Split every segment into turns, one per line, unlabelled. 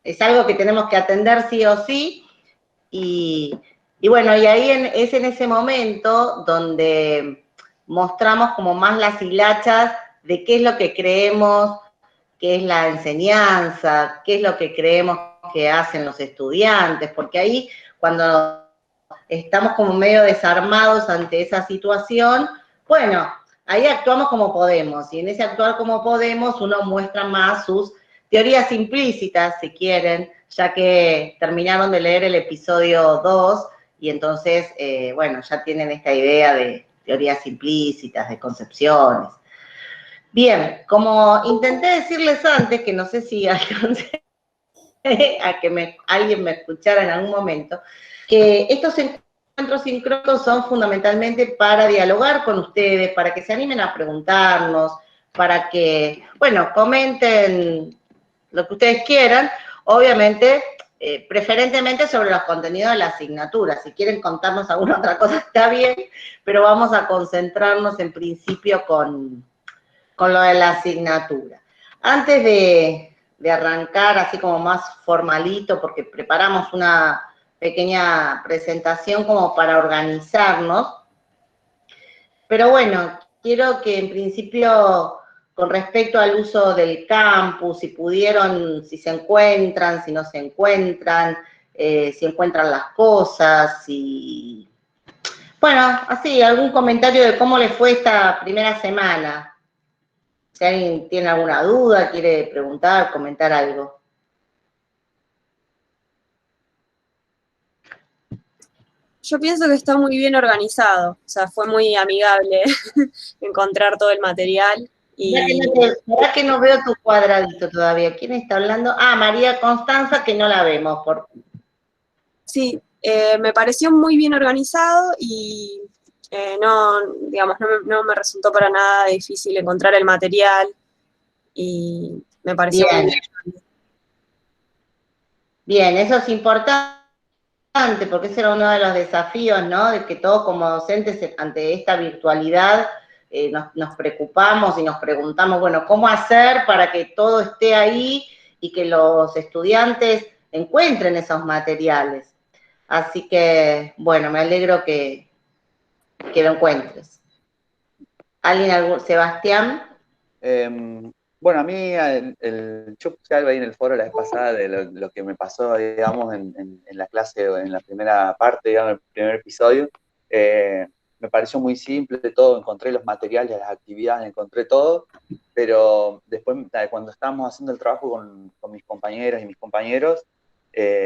es algo que tenemos que atender sí o sí, y bueno, y ahí es en ese momento donde mostramos como más las hilachas de qué es lo que creemos que es la enseñanza, qué es lo que creemos que hacen los estudiantes, porque ahí cuando estamos como medio desarmados ante esa situación, bueno, ahí actuamos como podemos, y en ese actuar como podemos uno muestra más sus teorías implícitas, si quieren, ya que terminaron de leer el episodio 2, y entonces, bueno, ya tienen esta idea de teorías implícitas, de concepciones. Bien, como intenté decirles antes, que no sé si alcancé a que alguien me escuchara en algún momento, que estos encuentros sincrónicos son fundamentalmente para dialogar con ustedes, para que se animen a preguntarnos, para que, bueno, comenten lo que ustedes quieran, obviamente, preferentemente sobre los contenidos de la asignatura. Si quieren contarnos alguna otra cosa está bien, pero vamos a concentrarnos en principio con lo de la asignatura. Antes de arrancar así como más formalito, porque preparamos una pequeña presentación como para organizarnos, pero bueno, quiero que en principio, con respecto al uso del campus, si pudieron, si se encuentran, si no se encuentran, si encuentran las cosas, si... Bueno, así, algún comentario de cómo les fue esta primera semana. Si alguien tiene alguna duda, quiere preguntar, comentar algo.
Yo pienso que está muy bien organizado, o sea, fue muy amigable encontrar todo el material.
¿Verdad que no veo tu cuadradito todavía? ¿Quién está hablando? Ah, María Constanza, que no la vemos.
Sí, me pareció muy bien organizado y no, digamos, no me resultó para nada difícil encontrar el material y me pareció muy bien.
Bien, eso es importante porque ese era uno de los desafíos, ¿no? De que todos como docentes ante esta virtualidad nos preocupamos y nos preguntamos, bueno, ¿cómo hacer para que todo esté ahí y que los estudiantes encuentren esos materiales? Así que, bueno, me alegro que lo encuentres. Sebastián?
Bueno, a mí, yo puse algo ahí en el foro la vez pasada de lo que me pasó, digamos, en la clase, en la primera parte, digamos, en el primer episodio. Me pareció muy simple todo, encontré los materiales, las actividades, encontré todo, pero después, cuando estábamos haciendo el trabajo con mis compañeras y mis compañeros,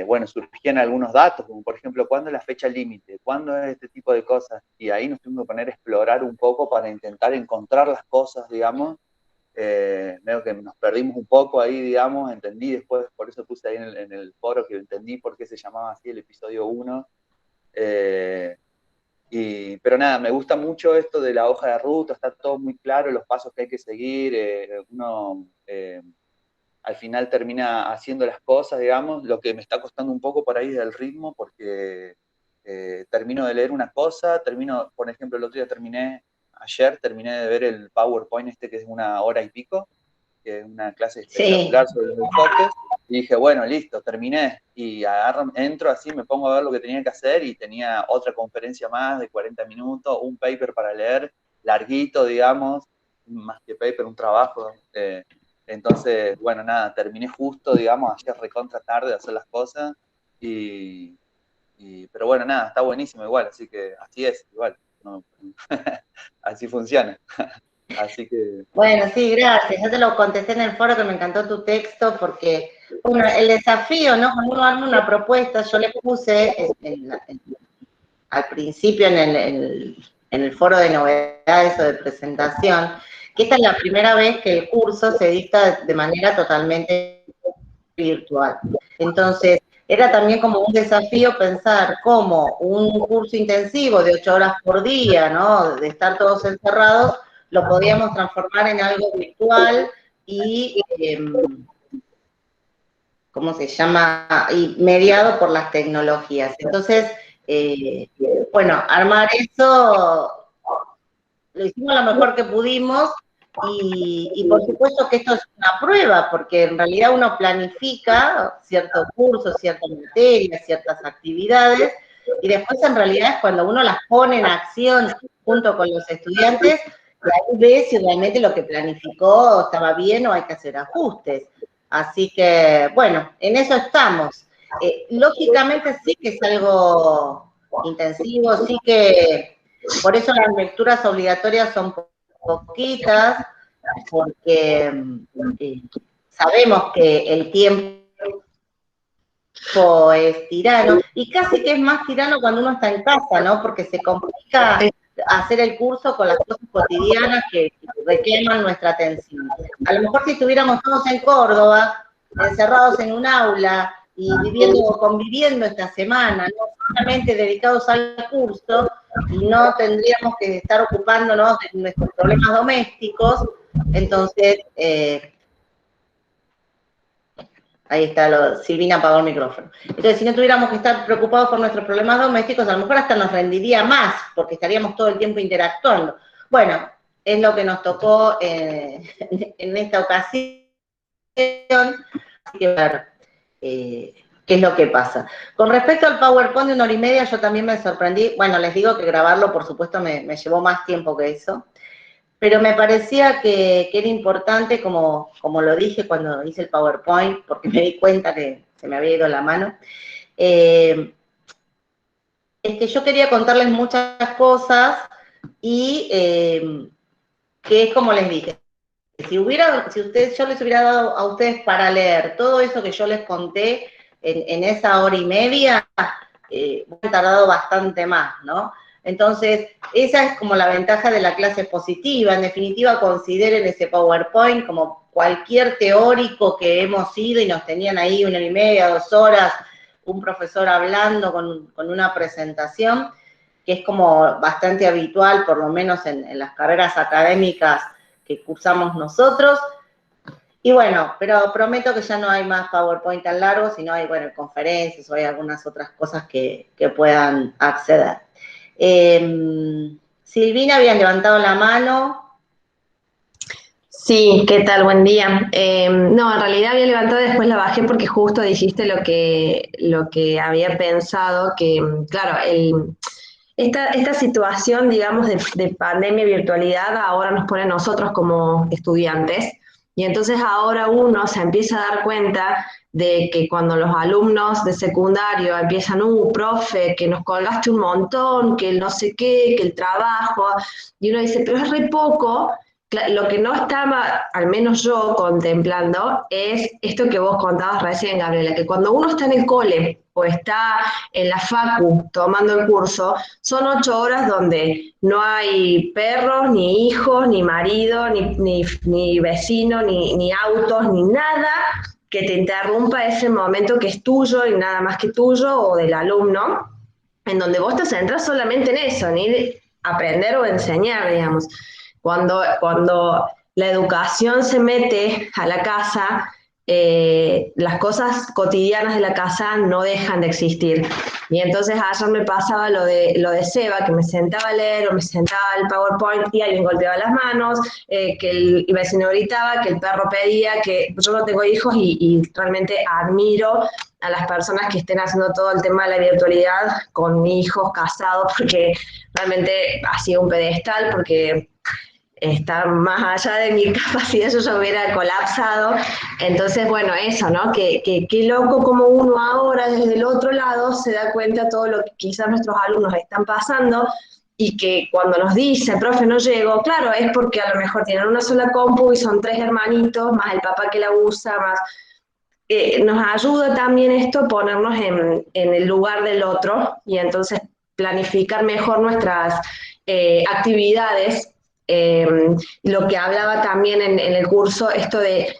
bueno, surgían algunos datos, como por ejemplo, ¿cuándo es la fecha límite? ¿Cuándo es este tipo de cosas? Y ahí nos tuvimos que poner a explorar un poco para intentar encontrar las cosas, digamos. Veo que nos perdimos un poco ahí, digamos, entendí después, por eso puse ahí en el foro que entendí por qué se llamaba así el episodio 1. Pero nada, me gusta mucho esto de la hoja de ruta, está todo muy claro, los pasos que hay que seguir, uno al final termina haciendo las cosas, digamos, lo que me está costando un poco por ahí es el ritmo, porque termino de leer una cosa, por ejemplo, el otro día ayer terminé de ver el PowerPoint que es 1 hora y pico, que es una clase espectacular sobre los enfoques, y dije, bueno, listo, terminé, y entro así, me pongo a ver lo que tenía que hacer, y tenía otra conferencia más de 40 minutos, un paper para leer, larguito, digamos, más que paper, un trabajo, entonces, bueno, nada, terminé justo, digamos, ayer recontra tarde de hacer las cosas, pero bueno, nada, está buenísimo igual, así que así es, igual, no, así funciona. Así que...
Bueno, sí, gracias. Yo te lo contesté en el foro que me encantó tu texto porque, bueno, el desafío, ¿no? Cuando uno arma una propuesta, yo le puse al principio en el foro de novedades o de presentación, que esta es la primera vez que el curso se dicta de manera totalmente virtual. Entonces, era también como un desafío pensar cómo un curso intensivo de 8 horas por día, ¿no? De estar todos encerrados, lo podíamos transformar en algo virtual y, ¿cómo se llama? Y mediado por las tecnologías. Entonces, bueno, armar eso, lo hicimos lo mejor que pudimos, Y por supuesto que esto es una prueba, porque en realidad uno planifica ciertos cursos, ciertas materias, ciertas actividades, y después en realidad es cuando uno las pone en acción junto con los estudiantes, y ahí ve si realmente lo que planificó estaba bien o hay que hacer ajustes. Así que, bueno, en eso estamos. Lógicamente sí que es algo intensivo, sí que por eso las lecturas obligatorias son poquitas, porque sabemos que el tiempo es tirano, y casi que es más tirano cuando uno está en casa, ¿no? Porque se complica hacer el curso con las cosas cotidianas que reclaman nuestra atención. A lo mejor si estuviéramos todos en Córdoba, encerrados en un aula y conviviendo esta semana, no solamente dedicados al curso, y no tendríamos que estar ocupándonos de nuestros problemas domésticos, entonces, ahí está, Silvina apagó el micrófono. Entonces, si no tuviéramos que estar preocupados por nuestros problemas domésticos, a lo mejor hasta nos rendiría más, porque estaríamos todo el tiempo interactuando. Bueno, es lo que nos tocó en esta ocasión, así que ver qué es lo que pasa. Con respecto al PowerPoint de 1 hora y media, yo también me sorprendí. Bueno, les digo que grabarlo, por supuesto, me llevó más tiempo que eso. Pero me parecía que era importante, como lo dije cuando hice el PowerPoint, porque me di cuenta que se me había ido la mano, es que yo quería contarles muchas cosas y que es como les dije, si yo les hubiera dado a ustedes para leer todo eso que yo les conté en esa hora y media, hubieran tardado bastante más, ¿no? Entonces, esa es como la ventaja de la clase positiva. En definitiva, consideren ese PowerPoint como cualquier teórico que hemos ido y nos tenían ahí 1 hora y media, 2 horas, un profesor hablando con una presentación, que es como bastante habitual, por lo menos en las carreras académicas que cursamos nosotros. Y bueno, pero prometo que ya no hay más PowerPoint tan largos, sino hay, bueno, conferencias o hay algunas otras cosas que puedan acceder. Silvina, habían levantado la mano.
Sí, ¿qué tal? Buen día. No, en realidad había levantado y después la bajé porque justo dijiste lo que había pensado, que claro, esta situación, digamos, de pandemia y virtualidad ahora nos pone a nosotros como estudiantes, y entonces ahora uno se empieza a dar cuenta de que cuando los alumnos de secundario empiezan, profe, que nos colgaste un montón, que el no sé qué, que el trabajo, y uno dice, pero es re poco. Lo que no estaba, al menos yo, contemplando, es esto que vos contabas recién, Gabriela, que cuando uno está en el cole o está en la facu tomando el curso, son 8 horas donde no hay perros, ni hijos, ni marido, ni vecino, ni autos, ni nada que te interrumpa ese momento que es tuyo y nada más que tuyo o del alumno, en donde vos te centras solamente en eso, ni de aprender o enseñar, digamos. Cuando la educación se mete a la casa, las cosas cotidianas de la casa no dejan de existir. Y entonces ayer me pasaba lo de Seba, que me sentaba a leer o me sentaba al PowerPoint y alguien golpeaba las manos, que el vecino gritaba, que el perro pedía, que yo no tengo hijos y realmente admiro a las personas que estén haciendo todo el tema de la virtualidad con hijos, casados, porque realmente ha sido un pedestal, porque está más allá de mi capacidad, yo ya hubiera colapsado. Entonces, bueno, eso, ¿no? Qué loco como uno ahora desde el otro lado se da cuenta de todo lo que quizás nuestros alumnos están pasando, y que cuando nos dicen, profe, no llego, claro, es porque a lo mejor tienen una sola compu y son 3 hermanitos, más el papá que la usa, más... nos ayuda también esto ponernos en el lugar del otro, y entonces planificar mejor nuestras actividades. Lo que hablaba también en el curso, esto de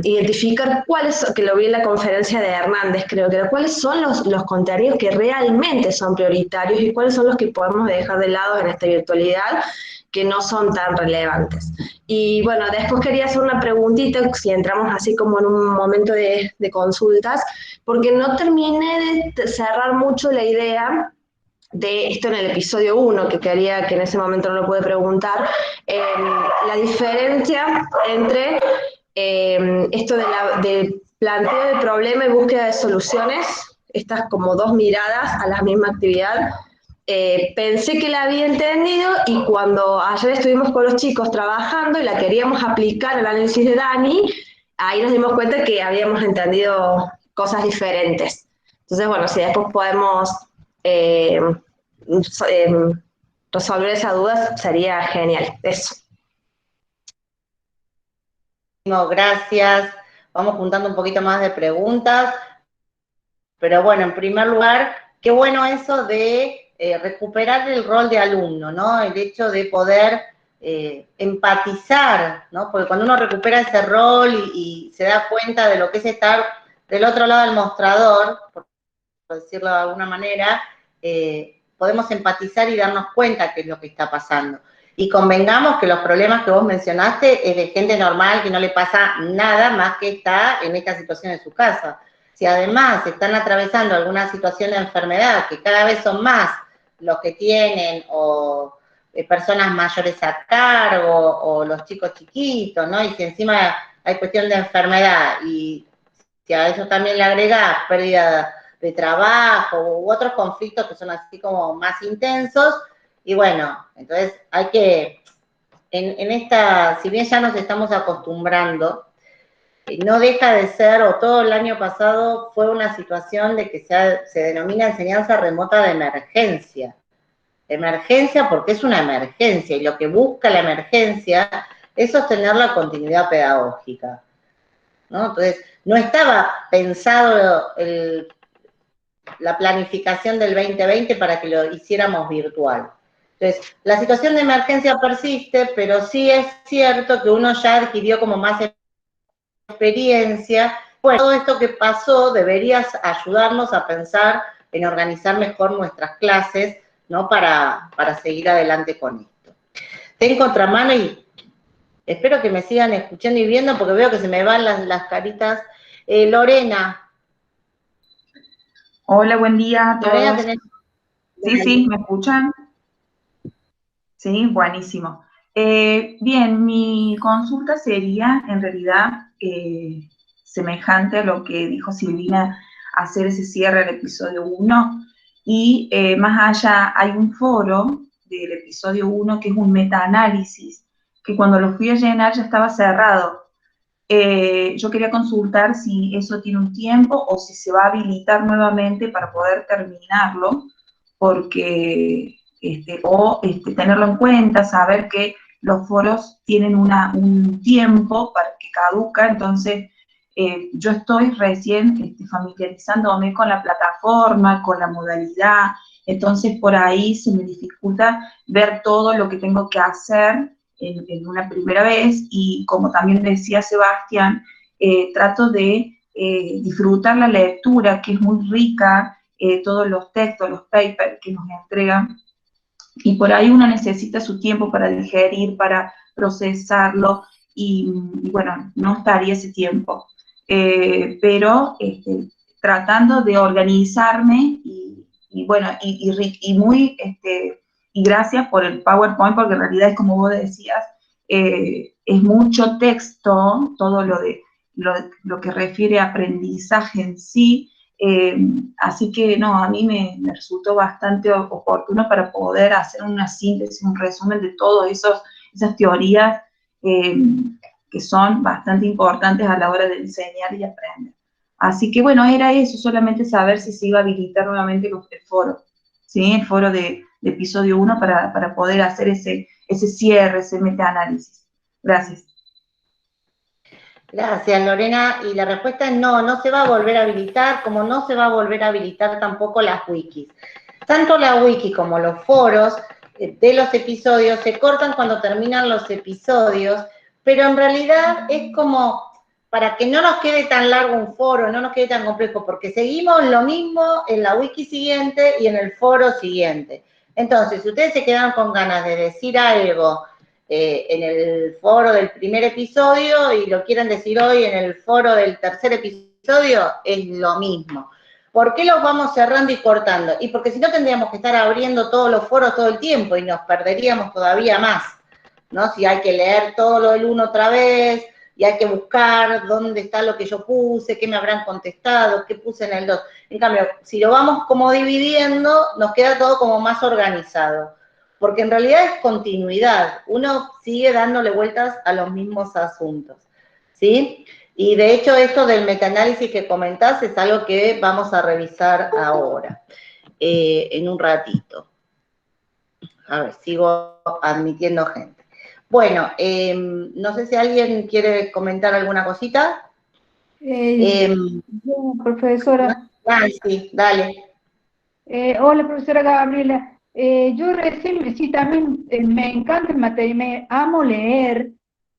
identificar cuáles, que lo vi en la conferencia de Hernández, creo que cuáles son los contenidos que realmente son prioritarios y cuáles son los que podemos dejar de lado en esta virtualidad, que no son tan relevantes. Y bueno, después quería hacer una preguntita, si entramos así como en un momento de consultas, porque no terminé de cerrar mucho la idea de esto en el episodio 1, que quería, que en ese momento no lo pude preguntar, la diferencia entre esto de planteo de problema y búsqueda de soluciones, estas como dos miradas a la misma actividad. Pensé que la había entendido y cuando ayer estuvimos con los chicos trabajando y la queríamos aplicar al análisis de Dani, ahí nos dimos cuenta que habíamos entendido cosas diferentes. Entonces, bueno, si después podemos resolver esa duda, sería genial. Eso.
Gracias. Vamos juntando un poquito más de preguntas. Pero bueno, en primer lugar, qué bueno eso de recuperar el rol de alumno, ¿no? El hecho de poder empatizar, ¿no? Porque cuando uno recupera ese rol y se da cuenta de lo que es estar del otro lado del mostrador, por decirlo de alguna manera, podemos empatizar y darnos cuenta qué es lo que está pasando. Y convengamos que los problemas que vos mencionaste es de gente normal que no le pasa nada más que está en esta situación en su casa. Si además están atravesando alguna situación de enfermedad, que cada vez son más los que tienen, o personas mayores a cargo, o los chicos chiquitos, ¿no? Y si encima hay cuestión de enfermedad, y si a eso también le agregás pérdida de trabajo u otros conflictos que son así como más intensos, y bueno, entonces hay que, en esta, si bien ya nos estamos acostumbrando, no deja de ser, o todo el año pasado fue una situación de que se denomina enseñanza remota de emergencia. Emergencia porque es una emergencia, y lo que busca la emergencia es sostener la continuidad pedagógica, ¿no? Entonces, no estaba pensado la planificación del 2020 para que lo hiciéramos virtual. Entonces, la situación de emergencia persiste, pero sí es cierto que uno ya adquirió como más experiencia. Bueno, todo esto que pasó debería ayudarnos a pensar en organizar mejor nuestras clases, ¿no? Para seguir adelante con esto. Ten contramano y espero que me sigan escuchando y viendo porque veo que se me van las caritas. Lorena.
Hola, buen día a todos.
Lorena, tenés...
Sí, ¿me escuchan? Sí, buenísimo. Bien, mi consulta sería, en realidad, semejante a lo que dijo Silvina, hacer ese cierre del episodio 1. Y más allá, hay un foro del episodio 1 que es un metaanálisis, que cuando lo fui a llenar ya estaba cerrado. Yo quería consultar si eso tiene un tiempo o si se va a habilitar nuevamente para poder terminarlo, porque, tenerlo en cuenta, saber que los foros tienen un tiempo para que caduca, entonces yo estoy recién familiarizándome con la plataforma, con la modalidad, entonces por ahí se me dificulta ver todo lo que tengo que hacer en una primera vez, y como también decía Sebastián, trato de disfrutar la lectura, que es muy rica, todos los textos, los papers que nos entregan, y por ahí uno necesita su tiempo para digerir, para procesarlo, y bueno, no estaría ese tiempo, pero tratando de organizarme, y bueno, y muy... y gracias por el PowerPoint, porque en realidad es como vos decías, es mucho texto, todo lo que refiere a aprendizaje en sí, así que no, a mí me resultó bastante oportuno para poder hacer una síntesis, un resumen de todas esas teorías que son bastante importantes a la hora de enseñar y aprender. Así que bueno, era eso, solamente saber si se iba a habilitar nuevamente el foro, ¿sí? El foro de episodio 1 para poder hacer ese cierre, ese metaanálisis. Gracias.
Gracias, Lorena. Y la respuesta es no, no se va a volver a habilitar, como no se va a volver a habilitar tampoco las wikis. Tanto la wiki como los foros de los episodios se cortan cuando terminan los episodios, pero en realidad es como para que no nos quede tan largo un foro, no nos quede tan complejo, porque seguimos lo mismo en la wiki siguiente y en el foro siguiente. Entonces, si ustedes se quedan con ganas de decir algo en el foro del primer episodio y lo quieren decir hoy en el foro del tercer episodio, es lo mismo. ¿por qué los vamos cerrando y cortando? Y porque si no tendríamos que estar abriendo todos los foros todo el tiempo y nos perderíamos todavía más, ¿no? Si hay que leer todo lo del 1 otra vez, y hay que buscar dónde está lo que yo puse, qué me habrán contestado, qué puse en el 2. En cambio, si lo vamos como dividiendo, nos queda todo como más organizado. Porque en realidad es continuidad. Uno sigue dándole vueltas a los mismos asuntos, ¿sí? Y de hecho esto del metaanálisis que comentás es algo que vamos a revisar ahora, en un ratito. A ver, sigo admitiendo gente. Bueno, no sé si alguien quiere comentar alguna cosita.
Profesora.
Sí, dale.
Hola, profesora Gabriela. Yo recién, sí, también me encanta el material, me amo leer,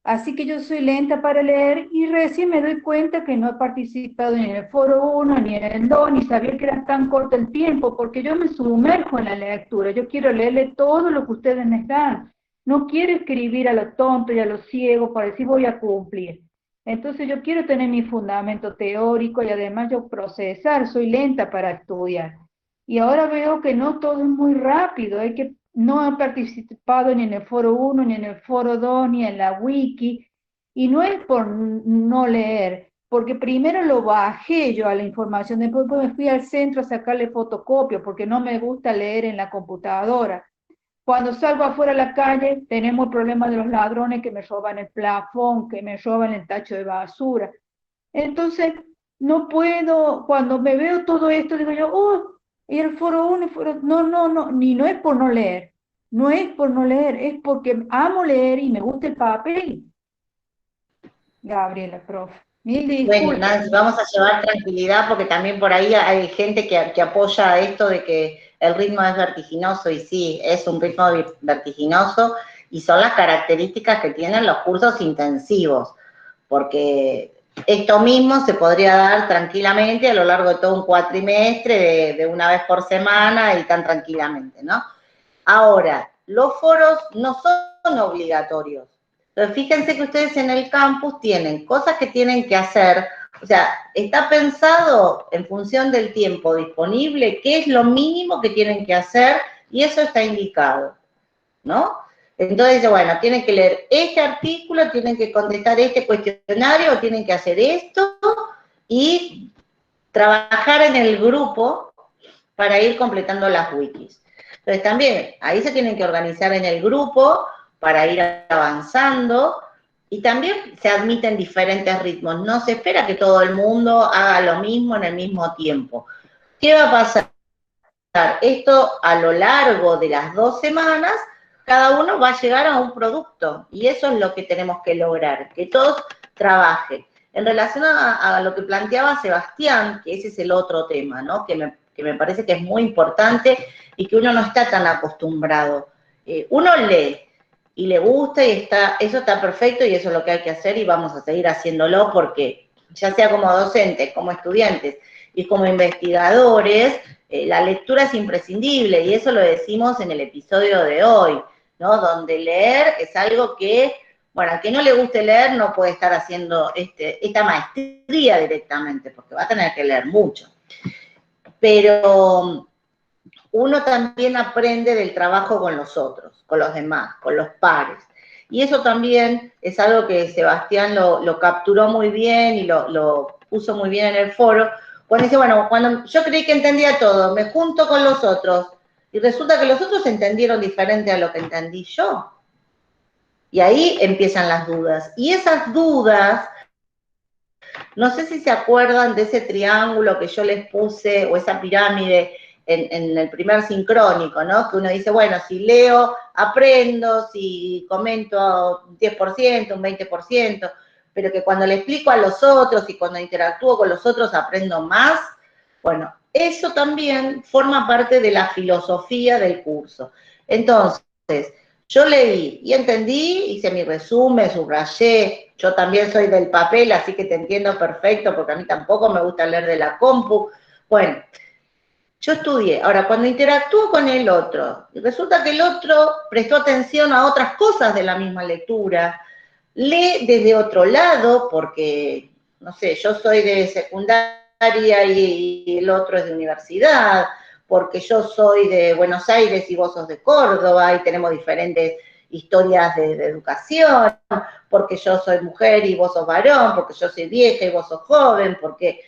así que yo soy lenta para leer y recién me doy cuenta que no he participado ni en el foro 1, ni en el 2, ni sabía que era tan corto el tiempo, porque yo me sumerjo en la lectura, yo quiero leerle todo lo que ustedes me dan. No quiero escribir a lo tonto y a lo ciego para decir voy a cumplir. Entonces yo quiero tener mi fundamento teórico y además yo procesar, soy lenta para estudiar. Y ahora veo que no todo es muy rápido, hay que no he participado ni en el foro 1, ni en el foro 2, ni en la wiki, y no es por no leer, porque primero lo bajé yo a la información, después me fui al centro a sacarle fotocopia, porque no me gusta leer en la computadora. Cuando salgo afuera a la calle, tenemos el problema de los ladrones que me roban el plafón, que me roban el tacho de basura. Entonces, no puedo, cuando me veo todo esto, digo yo, oh, y el foro 1, el foro... No, ni no es por no leer, no es por no leer, es porque amo leer y me gusta el papel. Gabriela, profe. Mil disculpas.
Bueno, Nancy, vamos a llevar tranquilidad porque también por ahí hay gente que apoya esto de que el ritmo es vertiginoso y sí, es un ritmo vertiginoso y son las características que tienen los cursos intensivos, porque esto mismo se podría dar tranquilamente a lo largo de todo un cuatrimestre, de una vez por semana y tan tranquilamente, ¿no? Ahora, los foros no son obligatorios. Entonces, fíjense que ustedes en el campus tienen cosas que tienen que hacer, o sea, está pensado en función del tiempo disponible, qué es lo mínimo que tienen que hacer, y eso está indicado, ¿no? Entonces, bueno, tienen que leer este artículo, tienen que contestar este cuestionario, tienen que hacer esto, y trabajar en el grupo para ir completando las wikis. Entonces, también, ahí se tienen que organizar en el grupo, para ir avanzando, y también se admiten diferentes ritmos. No se espera que todo el mundo haga lo mismo en el mismo tiempo. ¿Qué va a pasar? Esto a lo largo de las 2 semanas, cada uno va a llegar a un producto, y eso es lo que tenemos que lograr, que todos trabajen. En relación a lo que planteaba Sebastián, que ese es el otro tema, ¿no? Que me parece que es muy importante y que uno no está tan acostumbrado. Uno lee, y le gusta y eso está perfecto y eso es lo que hay que hacer y vamos a seguir haciéndolo porque ya sea como docentes, como estudiantes y como investigadores, la lectura es imprescindible y eso lo decimos en el episodio de hoy, ¿no? Donde leer es algo que, bueno, al que no le guste leer no puede estar haciendo esta maestría directamente porque va a tener que leer mucho. Pero uno también aprende del trabajo con los otros, con los demás, con los pares. Y eso también es algo que Sebastián lo capturó muy bien y lo puso muy bien en el foro, cuando dice, bueno, cuando yo creí que entendía todo, me junto con los otros, y resulta que los otros entendieron diferente a lo que entendí yo. Y ahí empiezan las dudas. Y esas dudas, no sé si se acuerdan de ese triángulo que yo les puse, o esa pirámide, en el primer sincrónico, ¿no? Que uno dice, bueno, si leo, aprendo, si comento un 10%, un 20%, pero que cuando le explico a los otros y cuando interactúo con los otros aprendo más. Bueno, eso también forma parte de la filosofía del curso. Entonces, yo leí y entendí, hice mi resumen, subrayé, yo también soy del papel, así que te entiendo perfecto, porque a mí tampoco me gusta leer de la compu. Bueno, yo estudié. Ahora, cuando interactúo con el otro, resulta que el otro prestó atención a otras cosas de la misma lectura, lee desde otro lado, porque, no sé, yo soy de secundaria y el otro es de universidad, porque yo soy de Buenos Aires y vos sos de Córdoba y tenemos diferentes historias de educación, porque yo soy mujer y vos sos varón, porque yo soy vieja y vos sos joven, porque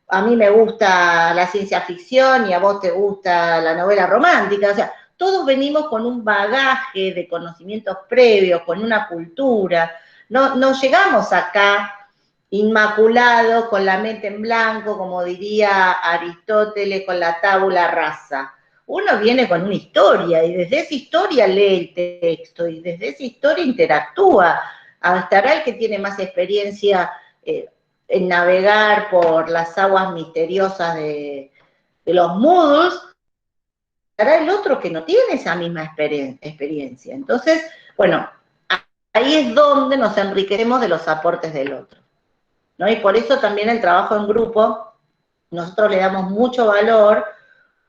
a mí me gusta la ciencia ficción y a vos te gusta la novela romántica, o sea, todos venimos con un bagaje de conocimientos previos, con una cultura, no llegamos acá inmaculados, con la mente en blanco, como diría Aristóteles, con la tabula rasa. Uno viene con una historia y desde esa historia lee el texto y desde esa historia interactúa. Estará el que tiene más experiencia en navegar por las aguas misteriosas de los Moodles, estará el otro que no tiene esa misma experiencia. Entonces, bueno, ahí es donde nos enriquecemos de los aportes del otro, ¿no? Y por eso también el trabajo en grupo, nosotros le damos mucho valor,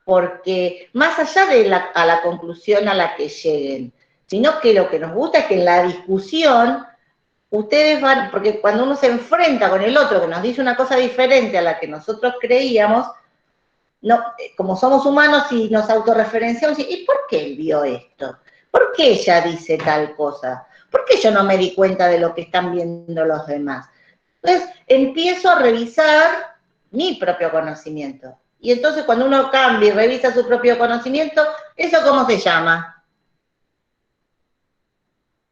porque más allá de la conclusión a la que lleguen, sino que lo que nos gusta es que en la discusión ustedes van, porque cuando uno se enfrenta con el otro que nos dice una cosa diferente a la que nosotros creíamos, no, como somos humanos y nos autorreferenciamos, ¿y por qué él vio esto? ¿Por qué ella dice tal cosa? ¿Por qué yo no me di cuenta de lo que están viendo los demás? Entonces, empiezo a revisar mi propio conocimiento. Y entonces, cuando uno cambia y revisa su propio conocimiento, ¿eso cómo se llama?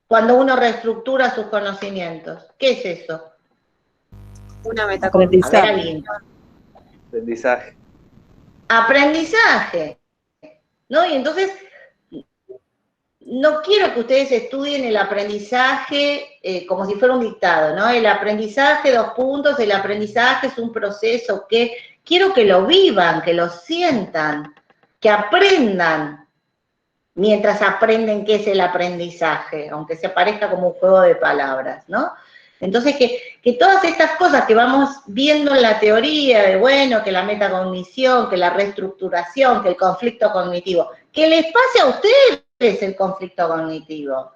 Cuando uno reestructura sus conocimientos. ¿Qué es eso?
Una metacognición.
Aprendizaje.
Aprendizaje, ¿no? Y entonces, no quiero que ustedes estudien el aprendizaje como si fuera un dictado, ¿no? El aprendizaje, 2 puntos, el aprendizaje es un proceso que quiero que lo vivan, que lo sientan, que aprendan mientras aprenden qué es el aprendizaje, aunque se parezca como un juego de palabras, ¿no? Entonces, que todas estas cosas que vamos viendo en la teoría, de bueno, que la metacognición, que la reestructuración, que el conflicto cognitivo, que les pase a ustedes el conflicto cognitivo,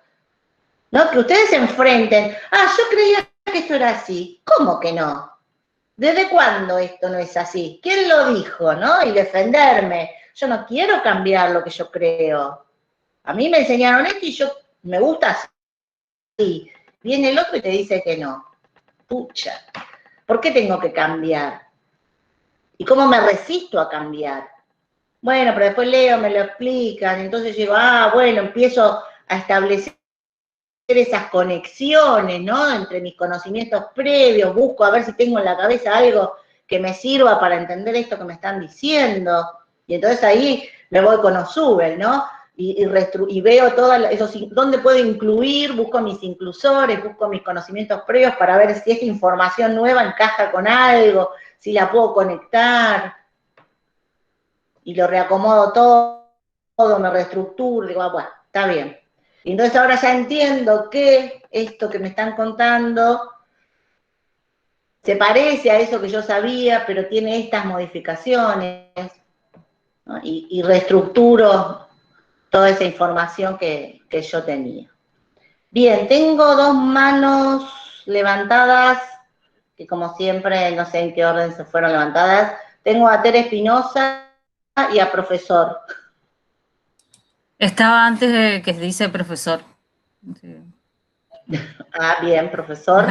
¿no? Que ustedes se enfrenten, yo creía que esto era así, ¿cómo que no? ¿Desde cuándo esto no es así? ¿Quién lo dijo, no? Y defenderme, yo no quiero cambiar lo que yo creo, a mí me enseñaron esto y yo me gusta así. Viene el otro y te dice que no. Pucha, ¿por qué tengo que cambiar? ¿Y cómo me resisto a cambiar? Bueno, pero después leo, me lo explican, entonces digo, bueno, empiezo a establecer esas conexiones, ¿no? Entre mis conocimientos previos, busco a ver si tengo en la cabeza algo que me sirva para entender esto que me están diciendo. Y entonces ahí me voy con Osubel, ¿no? Y veo todas esos, dónde puedo incluir, busco mis inclusores, busco mis conocimientos previos para ver si esta información nueva encaja con algo, si la puedo conectar, y lo reacomodo todo, me reestructuro, digo, bueno, está bien. Y entonces ahora ya entiendo que esto que me están contando se parece a eso que yo sabía, pero tiene estas modificaciones, ¿no? Y reestructuro toda esa información que yo tenía. Bien, tengo 2 manos levantadas, que como siempre, no sé en qué orden se fueron levantadas. Tengo a Tere Espinosa y a profesor.
Estaba antes de que dice profesor. Sí.
Bien, profesor.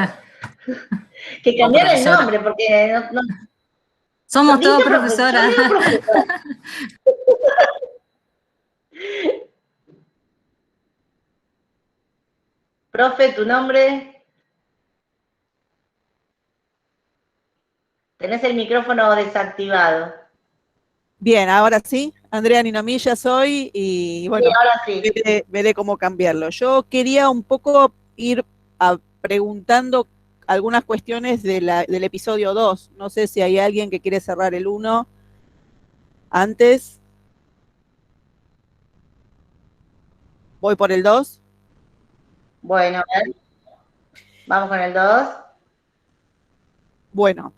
Que cambiar el nombre, porque no
somos todos profesoras.
Profesor. Profe, ¿tu nombre? Tenés el micrófono desactivado.
Bien, ahora sí. Andrea Ninomilla soy y bueno,
sí, ahora sí.
Veré cómo cambiarlo. Yo quería un poco ir preguntando algunas cuestiones del episodio 2. No sé si hay alguien que quiere cerrar el 1 antes. ¿Voy por el 2?
Bueno, a ver. Vamos con el 2.
Bueno,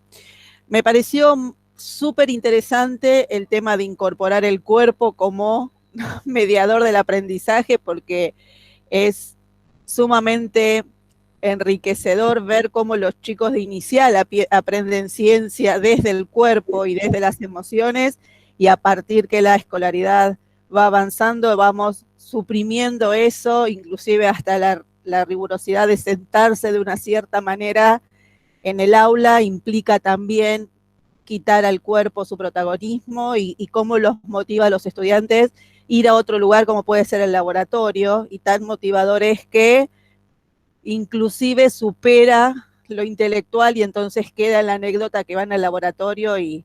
me pareció súper interesante el tema de incorporar el cuerpo como mediador del aprendizaje, porque es sumamente enriquecedor ver cómo los chicos de inicial aprenden ciencia desde el cuerpo y desde las emociones, y a partir que la escolaridad va avanzando, vamos suprimiendo eso, inclusive hasta la rigurosidad de sentarse de una cierta manera en el aula implica también quitar al cuerpo su protagonismo, y cómo los motiva a los estudiantes ir a otro lugar como puede ser el laboratorio, y tan motivador es que inclusive supera lo intelectual, y entonces queda la anécdota que van al laboratorio y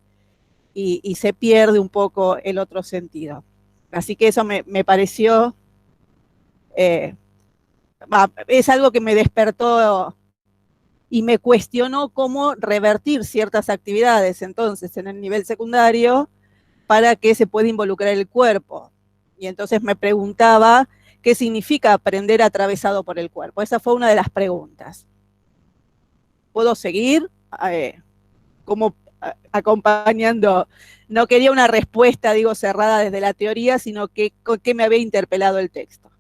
se pierde un poco el otro sentido. Así que eso me pareció, es algo que me despertó y me cuestionó cómo revertir ciertas actividades entonces en el nivel secundario para que se pueda involucrar el cuerpo. Y entonces me preguntaba qué significa aprender atravesado por el cuerpo. Esa fue una de las preguntas. ¿Puedo seguir? Como acompañando, no quería una respuesta, digo, cerrada desde la teoría, sino que me había interpelado el texto.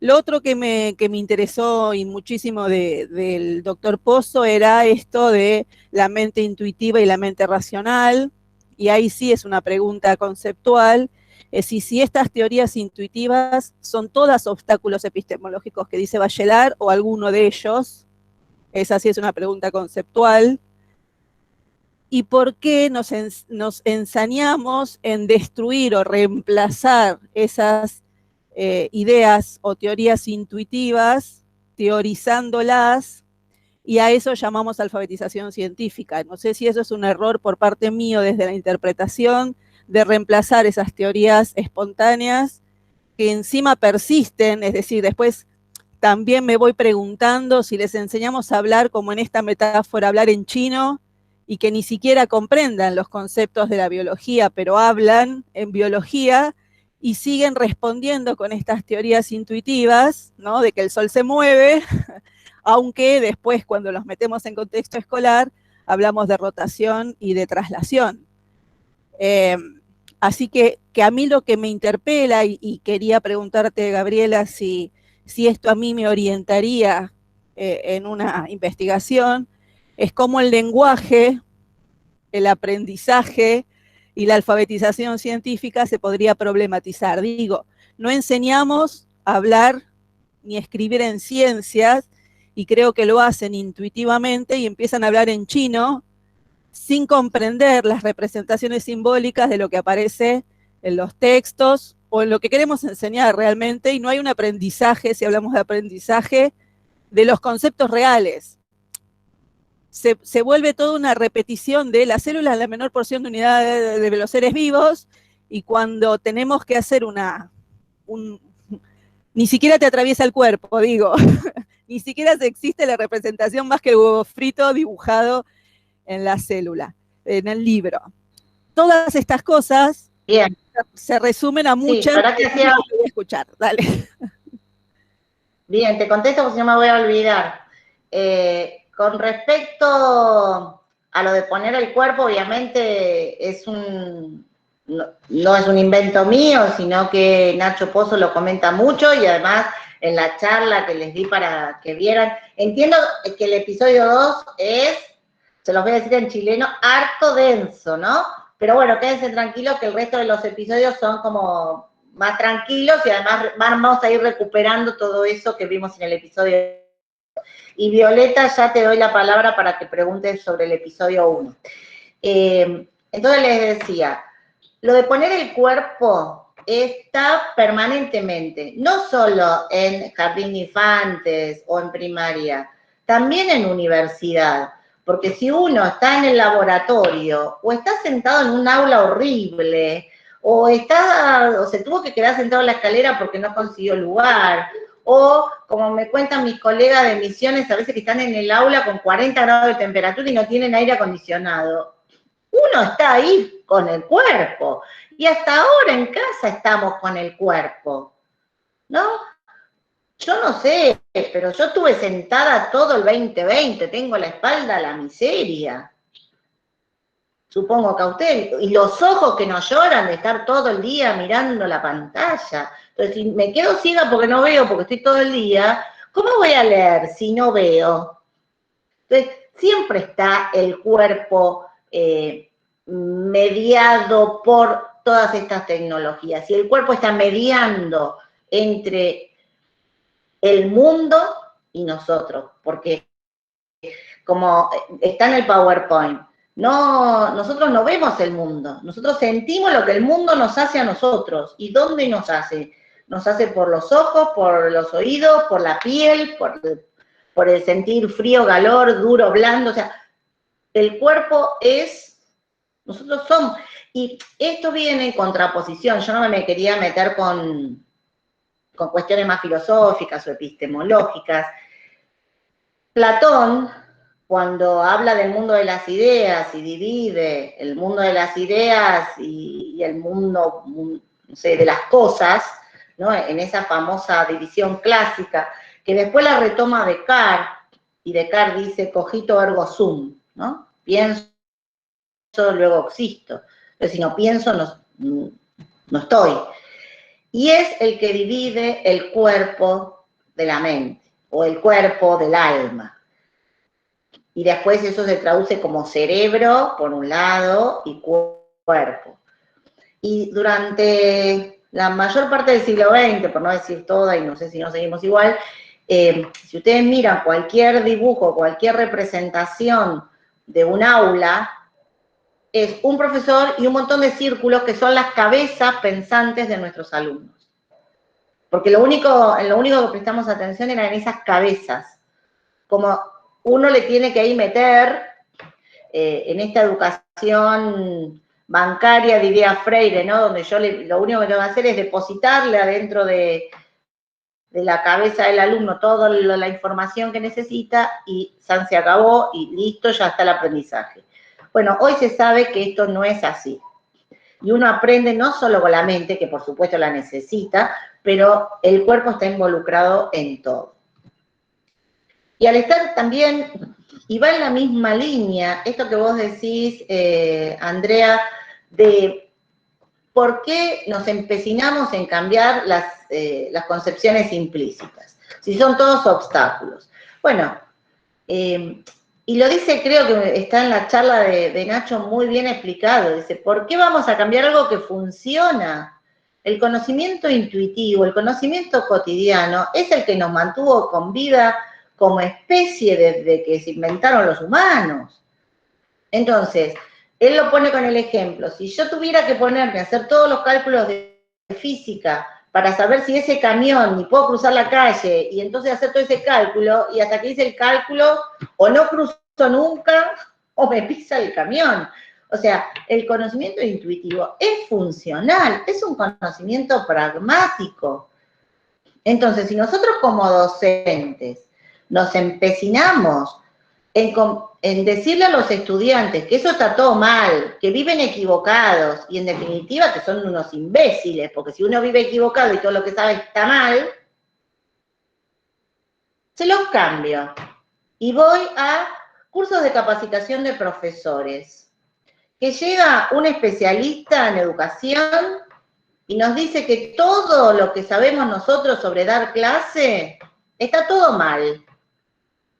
Lo otro que me interesó y muchísimo del doctor Pozo era esto de la mente intuitiva y la mente racional, y ahí sí es una pregunta conceptual, es si estas teorías intuitivas son todas obstáculos epistemológicos que dice Bachelard o alguno de ellos. Esa sí es una pregunta conceptual. ¿Y por qué nos ensañamos en destruir o reemplazar esas ideas o teorías intuitivas, teorizándolas, y a eso llamamos alfabetización científica? No sé si eso es un error por parte mío desde la interpretación, de reemplazar esas teorías espontáneas que encima persisten, es decir, después también me voy preguntando si les enseñamos a hablar, como en esta metáfora, hablar en chino, y que ni siquiera comprendan los conceptos de la biología, pero hablan en biología y siguen respondiendo con estas teorías intuitivas, ¿no? De que el sol se mueve, aunque después cuando los metemos en contexto escolar hablamos de rotación y de traslación. Así que a mí lo que me interpela, y quería preguntarte, Gabriela, si esto a mí me orientaría en una investigación, es cómo el lenguaje, el aprendizaje y la alfabetización científica se podría problematizar. Digo, no enseñamos a hablar ni escribir en ciencias, y creo que lo hacen intuitivamente y empiezan a hablar en chino sin comprender las representaciones simbólicas de lo que aparece en los textos o en lo que queremos enseñar realmente, y no hay un aprendizaje, si hablamos de aprendizaje, de los conceptos reales. Se vuelve toda una repetición de la célula es la menor porción de unidad de los seres vivos, y cuando tenemos que hacer ni siquiera te atraviesa el cuerpo, digo, ni siquiera existe la representación más que el huevo frito dibujado en la célula, en el libro. Todas estas cosas
Bien.
Se resumen a muchas.
Sí, que
voy a escuchar, dale.
Bien, te contesto porque si no me voy a olvidar. Con respecto a lo de poner el cuerpo, obviamente no es un invento mío, sino que Nacho Pozo lo comenta mucho, y además en la charla que les di para que vieran, entiendo que el episodio 2 es, se los voy a decir en chileno, harto denso, ¿no? Pero bueno, quédense tranquilos que el resto de los episodios son como más tranquilos, y además vamos a ir recuperando todo eso que vimos en el episodio. Y Violeta, ya te doy la palabra para que preguntes sobre el episodio 1. Entonces les decía, lo de poner el cuerpo está permanentemente, no solo en jardín de infantes o en primaria, también en universidad. Porque si uno está en el laboratorio, o está sentado en un aula horrible, o se tuvo que quedar sentado en la escalera porque no consiguió lugar, o como me cuentan mis colegas de Misiones, a veces que están en el aula con 40 grados de temperatura y no tienen aire acondicionado, uno está ahí con el cuerpo, y hasta ahora en casa estamos con el cuerpo, ¿no? Yo no sé, pero yo estuve sentada todo el 2020, tengo la espalda a la miseria. Supongo que a usted, y los ojos que no lloran de estar todo el día mirando la pantalla. Entonces, si me quedo ciega porque no veo, porque estoy todo el día, ¿cómo voy a leer si no veo? Entonces, siempre está el cuerpo mediado por todas estas tecnologías. Y el cuerpo está mediando entre el mundo y nosotros, porque como está en el PowerPoint, nosotros no vemos el mundo, nosotros sentimos lo que el mundo nos hace a nosotros. ¿Y dónde nos hace? Nos hace por los ojos, por los oídos, por la piel, por el sentir frío, calor, duro, blando. O sea, el cuerpo nosotros somos. Y esto viene en contraposición. Yo no me quería meter con cuestiones más filosóficas o epistemológicas. Platón, cuando habla del mundo de las ideas y divide el mundo de las ideas y el mundo, no sé, de las cosas, ¿no? En esa famosa división clásica, que después la retoma Descartes, y Descartes dice, cogito ergo sum, ¿no? Pienso, luego existo. Pero si no pienso, no estoy. Y es el que divide el cuerpo de la mente, o el cuerpo del alma. Y después eso se traduce como cerebro, por un lado, y cuerpo. Y durante la mayor parte del siglo XX, por no decir toda, y no sé si no seguimos igual, si ustedes miran cualquier dibujo, cualquier representación de un aula, es un profesor y un montón de círculos que son las cabezas pensantes de nuestros alumnos. Porque lo único que prestamos atención eran esas cabezas. Como uno le tiene que ahí meter en esta educación bancaria, diría Freire, ¿no? Donde yo lo único que tengo que hacer es depositarle adentro de la cabeza del alumno toda la información que necesita y se acabó y listo, ya está el aprendizaje. Bueno, hoy se sabe que esto no es así. Y uno aprende no solo con la mente, que por supuesto la necesita, pero el cuerpo está involucrado en todo. Y al estar también, y va en la misma línea, esto que vos decís, Andrea, de por qué nos empecinamos en cambiar las concepciones implícitas, si son todos obstáculos. Bueno, y lo dice, creo que está en la charla de Nacho muy bien explicado, dice, ¿por qué vamos a cambiar algo que funciona? El conocimiento intuitivo, el conocimiento cotidiano, es el que nos mantuvo con vida como especie desde que se inventaron los humanos. Entonces, él lo pone con el ejemplo, si yo tuviera que ponerme a hacer todos los cálculos de física para saber si ese camión ni puedo cruzar la calle, y entonces hacer todo ese cálculo, y hasta que hice el cálculo, o no cruzo nunca, o me pisa el camión. O sea, el conocimiento intuitivo es funcional, es un conocimiento pragmático. Entonces, si nosotros como docentes nos empecinamos en decirle a los estudiantes que eso está todo mal, que viven equivocados y en definitiva que son unos imbéciles, porque si uno vive equivocado y todo lo que sabe está mal, se los cambio. Y voy a cursos de capacitación de profesores, que llega un especialista en educación y nos dice que todo lo que sabemos nosotros sobre dar clase está todo mal.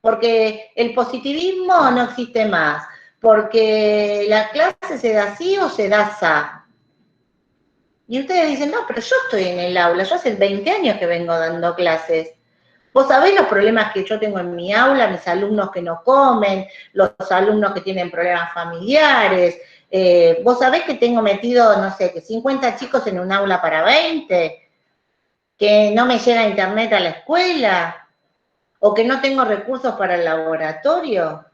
Porque el positivismo no existe más, porque la clase se da así o se da así. Y ustedes dicen, no, pero yo estoy en el aula, yo hace 20 años que vengo dando clases. Vos sabés los problemas que yo tengo en mi aula, mis alumnos que no comen, los alumnos que tienen problemas familiares. Vos sabés que tengo metido, no sé, que 50 chicos en un aula para 20, que no me llega internet a la escuela, o que no tengo recursos para el laboratorio.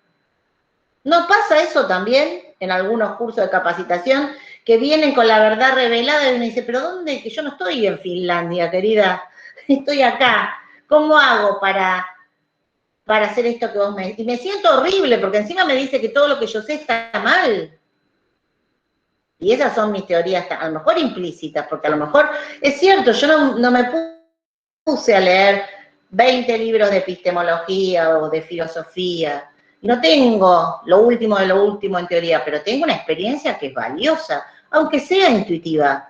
¿No pasa eso también en algunos cursos de capacitación que vienen con la verdad revelada y uno dice, pero ¿dónde? Que yo no estoy en Finlandia, querida, estoy acá. ¿Cómo hago para hacer esto que vos me decís? Y me siento horrible porque encima me dice que todo lo que yo sé está mal. Y esas son mis teorías, a lo mejor implícitas, porque a lo mejor, es cierto, yo no me puse a leer 20 libros de epistemología o de filosofía. No tengo lo último de lo último en teoría, pero tengo una experiencia que es valiosa, aunque sea intuitiva.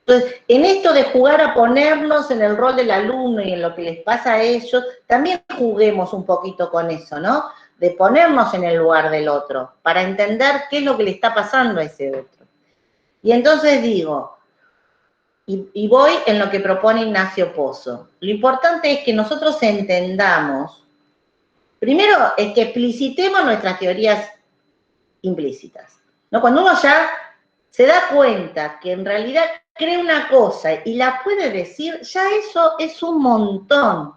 Entonces, en esto de jugar a ponernos en el rol del alumno y en lo que les pasa a ellos, también juguemos un poquito con eso, ¿no? De ponernos en el lugar del otro, para entender qué es lo que le está pasando a ese otro. Y entonces digo, y voy en lo que propone Ignacio Pozo. Lo importante es que nosotros entendamos, primero es que explicitemos nuestras teorías implícitas, ¿no? Cuando uno ya se da cuenta que en realidad cree una cosa y la puede decir, ya eso es un montón.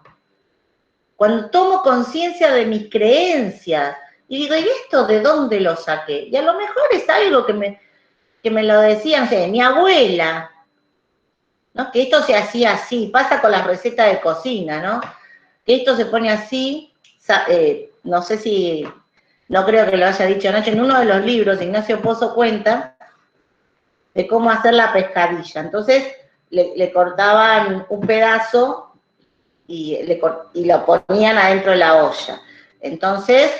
Cuando tomo conciencia de mis creencias y digo, ¿y esto de dónde lo saqué? Y a lo mejor es algo que me lo decían, no sé, mi abuela, ¿no? Que esto se hacía así, pasa con las recetas de cocina, ¿no? Que esto se pone así, no sé si, no creo que lo haya dicho Nacho, en uno de los libros Ignacio Pozo cuenta de cómo hacer la pescadilla. Entonces le cortaban un pedazo y lo ponían adentro de la olla. Entonces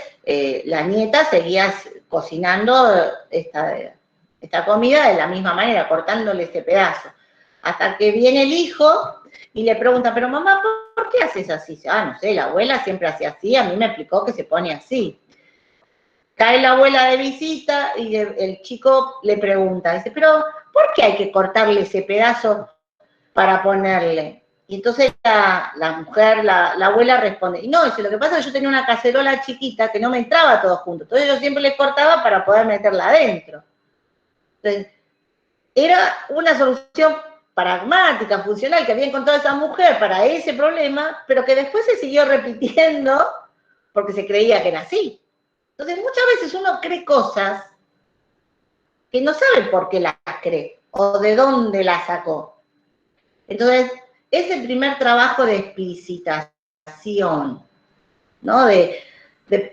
la nieta seguía cocinando esta comida de la misma manera, cortándole ese pedazo. Hasta que viene el hijo y le pregunta, pero mamá, ¿por qué haces así? No sé, la abuela siempre hacía así, a mí me explicó que se pone así. Cae la abuela de visita y el chico le pregunta, dice, pero ¿por qué hay que cortarle ese pedazo para ponerle? Y entonces la mujer, la abuela responde, y no, dice, lo que pasa es que yo tenía una cacerola chiquita que no me entraba todo junto, entonces yo siempre le cortaba para poder meterla adentro. Entonces, era una solución pragmática, funcional, que había encontrado esa mujer para ese problema, pero que después se siguió repitiendo porque se creía que era así. Entonces, muchas veces uno cree cosas que no sabe por qué las cree o de dónde las sacó. Entonces, ese primer trabajo de explicitación, ¿no? De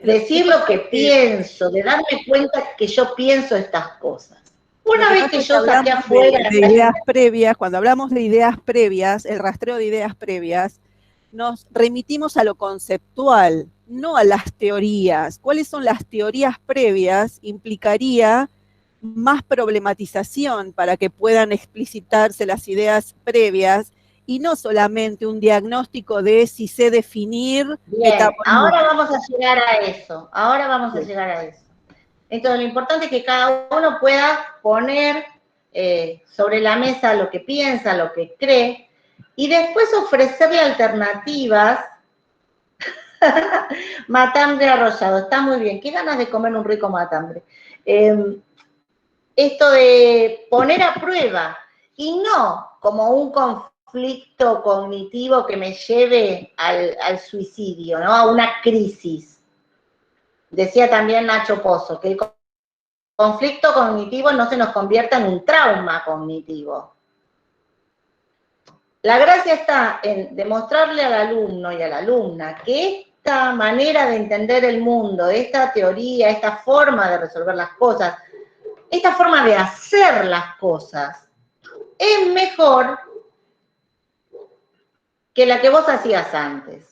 decir lo que pienso, de darme cuenta que yo pienso estas cosas. Una vez que yo saqué afuera...
De ideas previas, cuando hablamos de ideas previas, el rastreo de ideas previas, nos remitimos a lo conceptual, no a las teorías. ¿Cuáles son las teorías previas? Implicaría más problematización para que puedan explicitarse las ideas previas y no solamente un diagnóstico de si sé definir.
Bien, ahora vamos a llegar a eso, Entonces, lo importante es que cada uno pueda poner sobre la mesa lo que piensa, lo que cree, y después ofrecerle alternativas. Matambre arrollado, está muy bien. Qué ganas de comer un rico matambre. Esto de poner a prueba, y no como un conflicto cognitivo que me lleve al suicidio, ¿no? A una crisis. Decía también Nacho Pozo, que el conflicto cognitivo no se nos convierta en un trauma cognitivo. La gracia está en demostrarle al alumno y a la alumna que esta manera de entender el mundo, esta teoría, esta forma de resolver las cosas, esta forma de hacer las cosas, es mejor que la que vos hacías antes.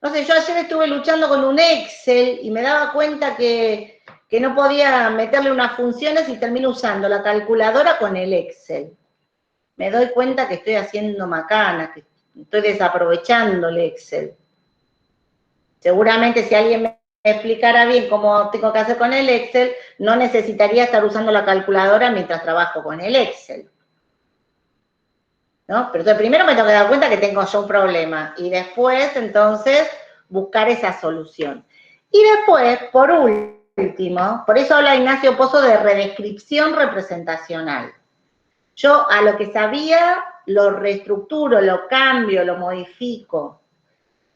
No sé, yo ayer estuve luchando con un Excel y me daba cuenta que no podía meterle unas funciones y termino usando la calculadora con el Excel. Me doy cuenta que estoy haciendo macanas, que estoy desaprovechando el Excel. Seguramente si alguien me explicara bien cómo tengo que hacer con el Excel, no necesitaría estar usando la calculadora mientras trabajo con el Excel. ¿No? Pero entonces primero me tengo que dar cuenta que tengo yo un problema y después entonces buscar esa solución. Y después, por último, por eso habla Ignacio Pozo de redescripción representacional. Yo a lo que sabía lo reestructuro, lo cambio, lo modifico.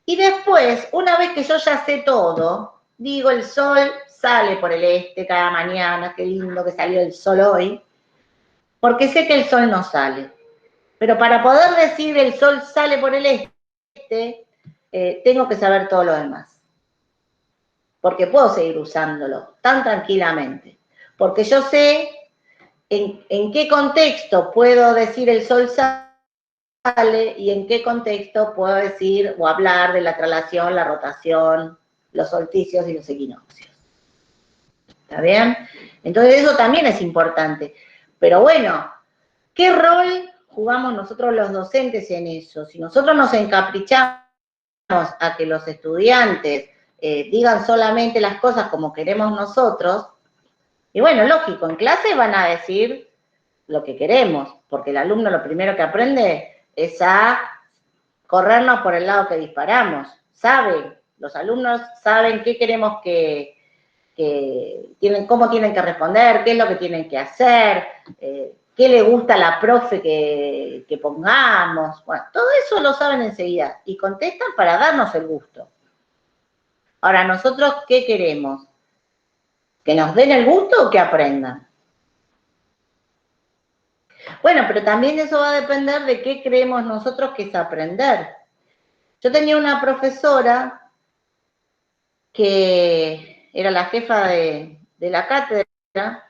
Y después, una vez que yo ya sé todo, digo, el sol sale por el este cada mañana, qué lindo que salió el sol hoy, porque sé que el sol no sale. Pero para poder decir el sol sale por el este, tengo que saber todo lo demás. Porque puedo seguir usándolo tan tranquilamente. Porque yo sé en qué contexto puedo decir el sol sale y en qué contexto puedo decir o hablar de la traslación, la rotación, los solsticios y los equinoccios. ¿Está bien? Entonces eso también es importante. Pero bueno, ¿Qué rol jugamos nosotros los docentes en eso? Si nosotros nos encaprichamos a que los estudiantes digan solamente las cosas como queremos nosotros, y bueno, lógico, en clase van a decir lo que queremos, porque el alumno lo primero que aprende es a corrernos por el lado que disparamos. Los alumnos saben qué queremos que tienen, cómo tienen que responder, qué es lo que tienen que hacer, qué le gusta a la profe que pongamos. Bueno, todo eso lo saben enseguida y contestan para darnos el gusto. Ahora, ¿nosotros qué queremos? ¿Que nos den el gusto o que aprendan? Bueno, pero también eso va a depender de qué creemos nosotros que es aprender. Yo tenía una profesora que era la jefa de la cátedra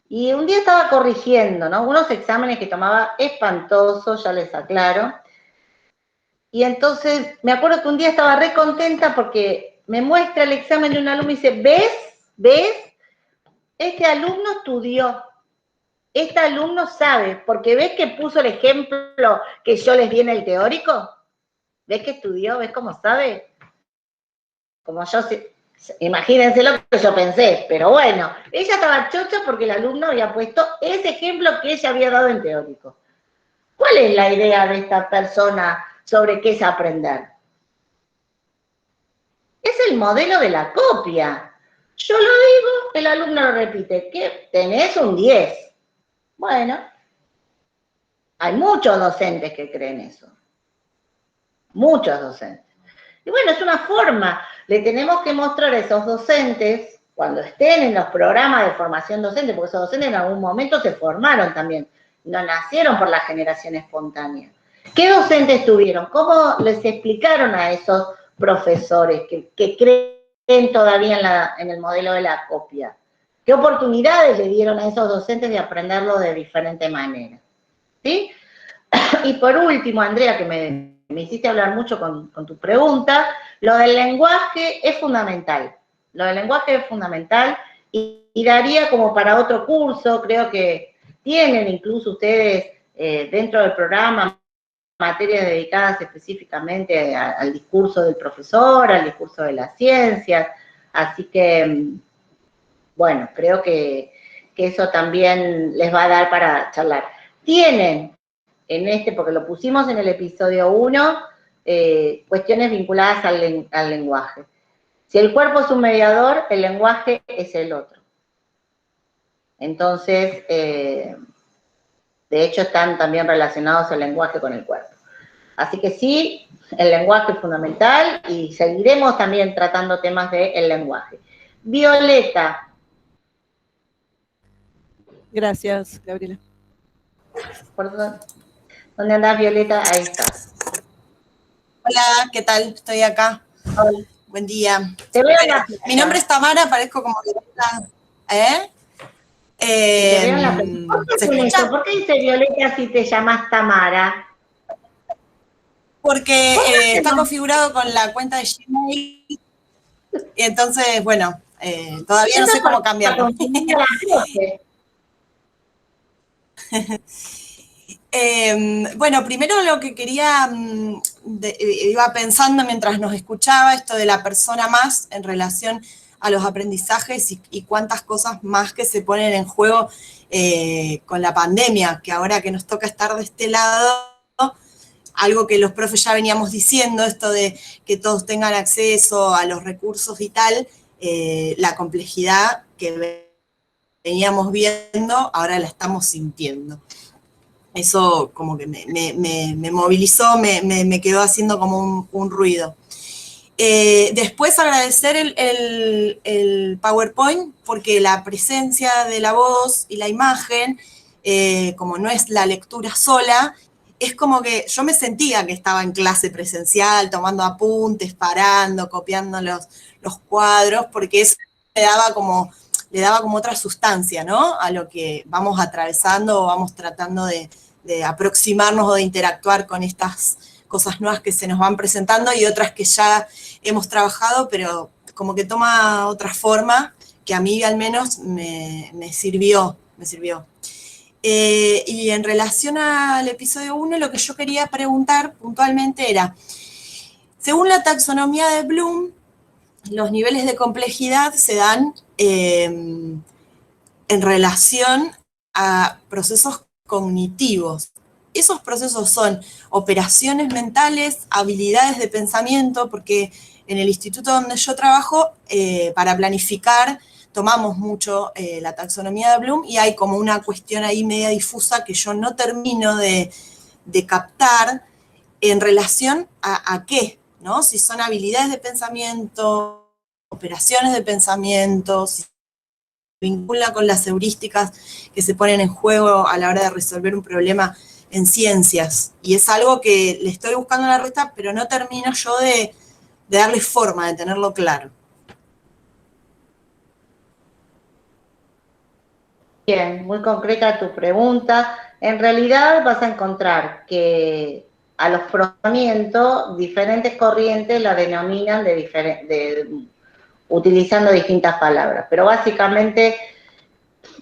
y un día estaba corrigiendo, ¿no? Unos exámenes que tomaba espantosos, ya les aclaro. Y entonces me acuerdo que un día estaba re contenta porque me muestra el examen de un alumno y dice, ¿ves? Este alumno estudió. Este alumno sabe, porque ves que puso el ejemplo que yo les di en el teórico. ¿Ves que estudió? ¿Ves cómo sabe? Como yo, imagínense lo que yo pensé, pero bueno, ella estaba chocha porque el alumno había puesto ese ejemplo que ella había dado en teórico. ¿Cuál es la idea de esta persona sobre qué es aprender? Es el modelo de la copia. Yo lo digo, el alumno lo repite, ¿qué? Tenés un 10. Bueno, hay muchos docentes que creen eso. Muchos docentes. Y bueno, es una forma. Le tenemos que mostrar a esos docentes, cuando estén en los programas de formación docente, porque esos docentes en algún momento se formaron también, no nacieron por la generación espontánea. ¿Qué docentes tuvieron? ¿Cómo les explicaron a esos profesores que creen todavía en el modelo de la copia? ¿Qué oportunidades le dieron a esos docentes de aprenderlo de diferente manera? ¿Sí? Y por último, Andrea, que me hiciste hablar mucho con tu pregunta, lo del lenguaje es fundamental. Lo del lenguaje es fundamental y daría como para otro curso, creo que tienen incluso ustedes dentro del programa materias dedicadas específicamente al discurso del profesor, al discurso de las ciencias, así que, bueno, creo que eso también les va a dar para charlar. Tienen porque lo pusimos en el episodio 1, cuestiones vinculadas al lenguaje. Si el cuerpo es un mediador, el lenguaje es el otro. Entonces, de hecho, están también relacionados el lenguaje con el cuerpo. Así que sí, el lenguaje es fundamental y seguiremos también tratando temas del lenguaje. Violeta.
Gracias, Gabriela.
Perdón. ¿Dónde andás, Violeta? Ahí estás.
Hola, ¿qué tal? Estoy acá.
Hola.
Buen día.
Te veo en la playa.
Mi nombre es Tamara, parezco como Violeta.
Te veo en la playa. ¿Por qué dice Violeta si te llamas Tamara?
Porque está configurado con la cuenta de Gmail y entonces, bueno, todavía no sé cómo cambiarlo. Bueno, primero lo que quería, iba pensando mientras nos escuchaba, esto de la persona más en relación a los aprendizajes y cuántas cosas más que se ponen en juego con la pandemia, que ahora que nos toca estar de este lado, algo que los profes ya veníamos diciendo, esto de que todos tengan acceso a los recursos y tal, la complejidad que veníamos viendo, ahora la estamos sintiendo. Eso como que me movilizó, me quedó haciendo como un ruido. Después agradecer el PowerPoint, porque la presencia de la voz y la imagen, como no es la lectura sola, es como que yo me sentía que estaba en clase presencial, tomando apuntes, parando, copiando los cuadros, porque eso le daba como otra sustancia, ¿no? A lo que vamos atravesando o vamos tratando de aproximarnos o de interactuar con estas cosas nuevas que se nos van presentando y otras que ya hemos trabajado, pero como que toma otra forma que a mí al menos me sirvió. Y en relación al episodio 1, lo que yo quería preguntar puntualmente era, según la taxonomía de Bloom, los niveles de complejidad se dan en relación a procesos cognitivos. Esos procesos son operaciones mentales, habilidades de pensamiento, porque en el instituto donde yo trabajo, para planificar, tomamos mucho la taxonomía de Bloom y hay como una cuestión ahí media difusa que yo no termino de captar en relación a qué, ¿no? Si son habilidades de pensamiento, operaciones de pensamiento, si se vincula con las heurísticas que se ponen en juego a la hora de resolver un problema en ciencias. Y es algo que le estoy buscando la ruta, pero no termino yo de darle forma, de tenerlo claro.
Bien, muy concreta tu pregunta. En realidad vas a encontrar que a los procesamientos diferentes corrientes la denominan utilizando distintas palabras, pero básicamente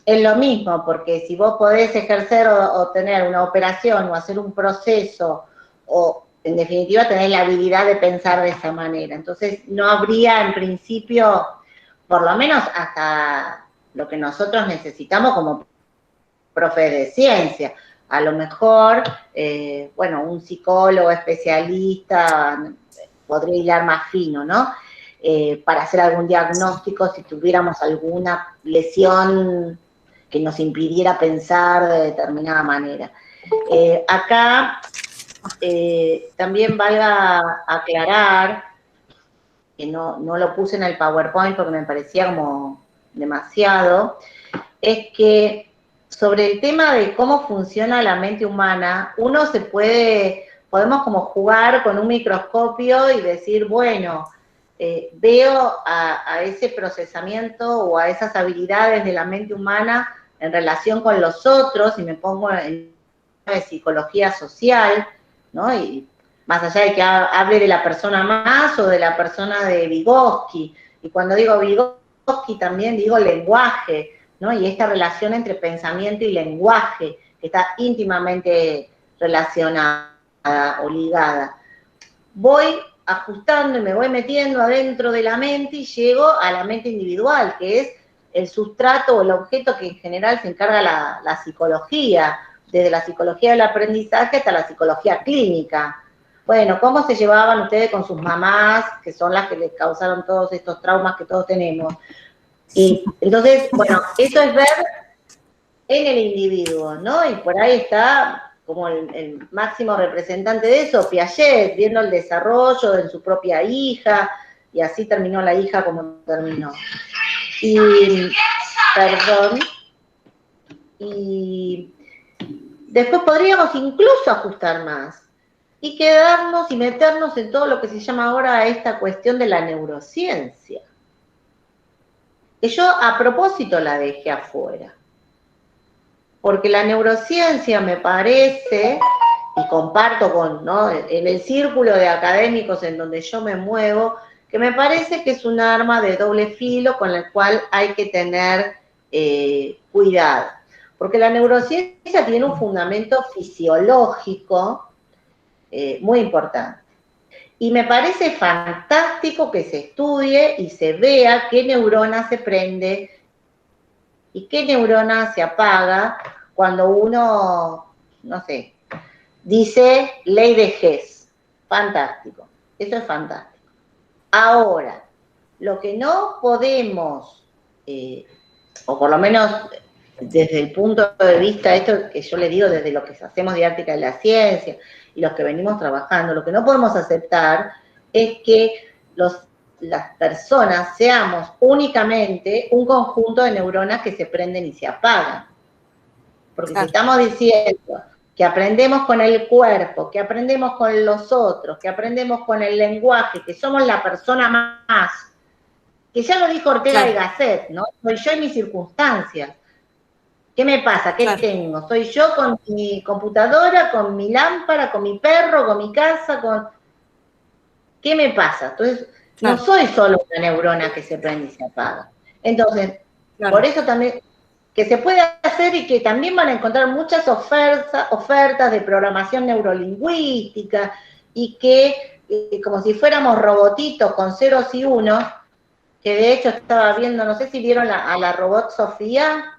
es lo mismo, porque si vos podés ejercer o tener una operación o hacer un proceso o en definitiva tener la habilidad de pensar de esa manera, entonces no habría en principio, por lo menos hasta lo que nosotros necesitamos como profes de ciencia. A lo mejor, bueno, un psicólogo especialista podría hilar más fino, ¿no? Para hacer algún diagnóstico si tuviéramos alguna lesión que nos impidiera pensar de determinada manera. Acá también valga aclarar, que no lo puse en el PowerPoint porque me parecía como demasiado, es que sobre el tema de cómo funciona la mente humana, uno podemos como jugar con un microscopio y decir, bueno, veo a ese procesamiento o a esas habilidades de la mente humana en relación con los otros, y me pongo en psicología social, ¿no? Y más allá de que hable de la persona más o de la persona de Vygotsky, y cuando digo Vygotsky también digo lenguaje, ¿no? Y esta relación entre pensamiento y lenguaje, que está íntimamente relacionada o ligada. Voy ajustando y me voy metiendo adentro de la mente y llego a la mente individual, que es el sustrato o el objeto que en general se encarga la psicología, desde la psicología del aprendizaje hasta la psicología clínica. Bueno, ¿cómo se llevaban ustedes con sus mamás, que son las que les causaron todos estos traumas que todos tenemos? Y entonces, bueno, eso es ver en el individuo, ¿no? Y por ahí está como el máximo representante de eso, Piaget, viendo el desarrollo de su propia hija, y así terminó la hija como terminó. Y, perdón, y después podríamos incluso ajustar más y quedarnos y meternos en todo lo que se llama ahora esta cuestión de la neurociencia, que yo a propósito la dejé afuera, porque la neurociencia me parece, y comparto ¿no? en el círculo de académicos en donde yo me muevo, que me parece que es un arma de doble filo con la cual hay que tener cuidado, porque la neurociencia tiene un fundamento fisiológico muy importante. Y me parece fantástico que se estudie y se vea qué neurona se prende y qué neurona se apaga cuando uno, no sé, dice ley de Hess. Fantástico. Eso es fantástico. Ahora, lo que no podemos, o por lo menos desde el punto de vista, esto que yo le digo desde lo que hacemos didáctica de la ciencia y los que venimos trabajando, lo que no podemos aceptar es que las personas seamos únicamente un conjunto de neuronas que se prenden y se apagan. Porque claro, si estamos diciendo que aprendemos con el cuerpo, que aprendemos con los otros, que aprendemos con el lenguaje, que somos la persona más, que ya lo dijo Ortega y Gasset, ¿no? Soy yo y mis circunstancias. ¿Qué me pasa? ¿Qué tengo? Soy yo con mi computadora, con mi lámpara, con mi perro, con mi casa, con... ¿Qué me pasa? Entonces, no soy solo una neurona que se prende y se apaga. Entonces, por eso también, que se puede hacer y que también van a encontrar muchas ofertas de programación neurolingüística y que como si fuéramos robotitos con ceros y unos, que de hecho estaba viendo, no sé si vieron a la robot Sofía.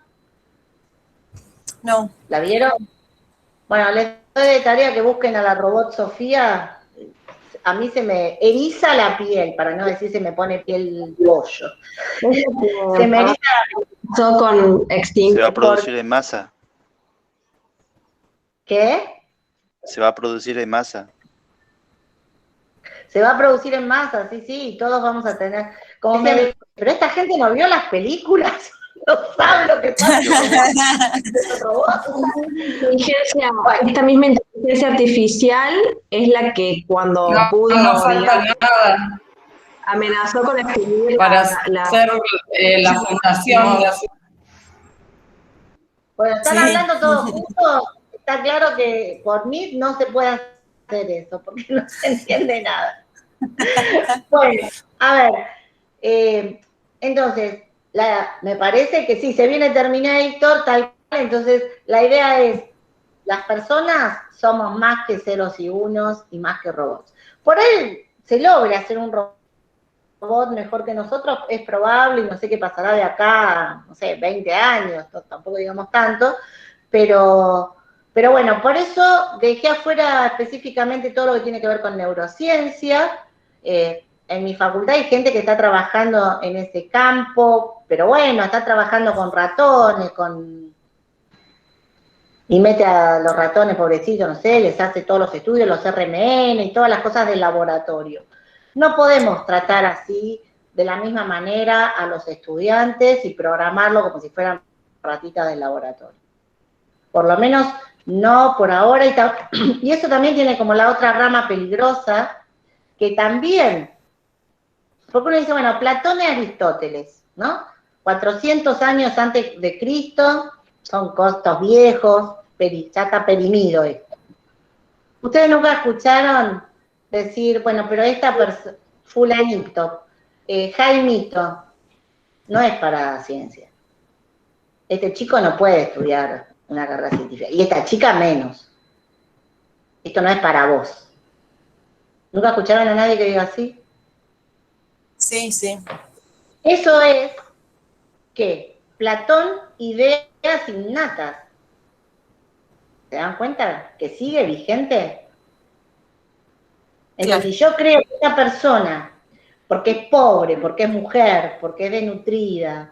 No.
¿La vieron? Bueno, les doy de tarea que busquen a la robot Sofía. A mí se me eriza la piel, para no decir se me pone piel pollo. Se me eriza
con extinción.
Se va a producir en masa.
¿Qué?
Se va a producir en masa.
Se va a producir en masa, sí, y todos vamos a tener... pero esta gente no vio las películas, no sabe lo que pasa.
Esta misma inteligencia artificial es la que cuando pudo...
No falta nada.
Amenazó con extinguir
para hacer la fundación.
Bueno, están hablando todos juntos, está claro que por mí no se puede hacer eso, porque no se entiende nada. Bueno, a ver, entonces, me parece que sí, se viene Terminator, tal cual, entonces la idea es, las personas somos más que ceros y unos y más que robots. Por ahí se logra hacer un robot mejor que nosotros, es probable, y no sé qué pasará de acá, no sé, 20 años, tampoco digamos tanto, pero bueno, por eso dejé afuera específicamente todo lo que tiene que ver con neurociencia. En mi facultad hay gente que está trabajando en ese campo, pero bueno, está trabajando con ratones, y mete a los ratones, pobrecitos, no sé, les hace todos los estudios, los RMN y todas las cosas del laboratorio. No podemos tratar así, de la misma manera, a los estudiantes y programarlo como si fueran ratitas del laboratorio. Por lo menos no por ahora. Y eso también tiene como la otra rama peligrosa, que también, porque uno dice, bueno, Platón y Aristóteles, ¿no? 400 años antes de Cristo, son costos viejos, ya está perimido esto. ¿Ustedes nunca escucharon decir, bueno, pero esta persona, fulanito, Jaimito, no es para ciencia? Este chico no puede estudiar una carrera científica, y esta chica menos. Esto no es para vos. ¿Nunca escucharon a nadie que diga así?
Sí, sí.
Eso es que Platón, ideas innatas. ¿Se dan cuenta que sigue vigente? Entonces, si yo creo que esta persona, porque es pobre, porque es mujer, porque es desnutrida,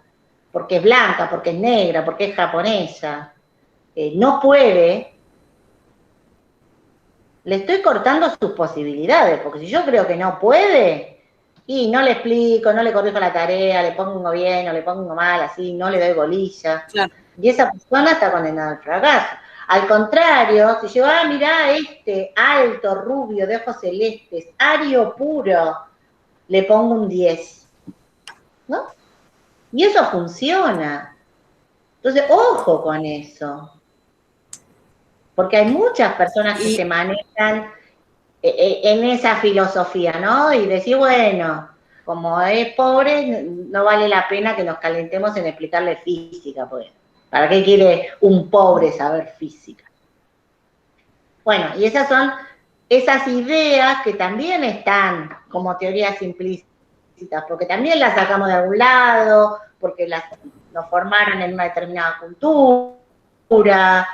porque es blanca, porque es negra, porque es japonesa, no puede, le estoy cortando sus posibilidades, porque si yo creo que no puede, y no le explico, no le corrijo la tarea, le pongo bien o le pongo mal, así, no le doy bolilla, y esa persona está condenada al fracaso. Al contrario, si yo, mirá este alto, rubio, de ojos celestes, ario puro, le pongo un 10, ¿no? Y eso funciona. Entonces, ojo con eso. Porque hay muchas personas que se manejan en esa filosofía, ¿no? Y decir, bueno, como es pobre, no vale la pena que nos calentemos en explicarle física, pues. ¿Para qué quiere un pobre saber física? Bueno, y esas son esas ideas que también están como teorías implícitas, porque también las sacamos de algún lado, porque nos formaron en una determinada cultura.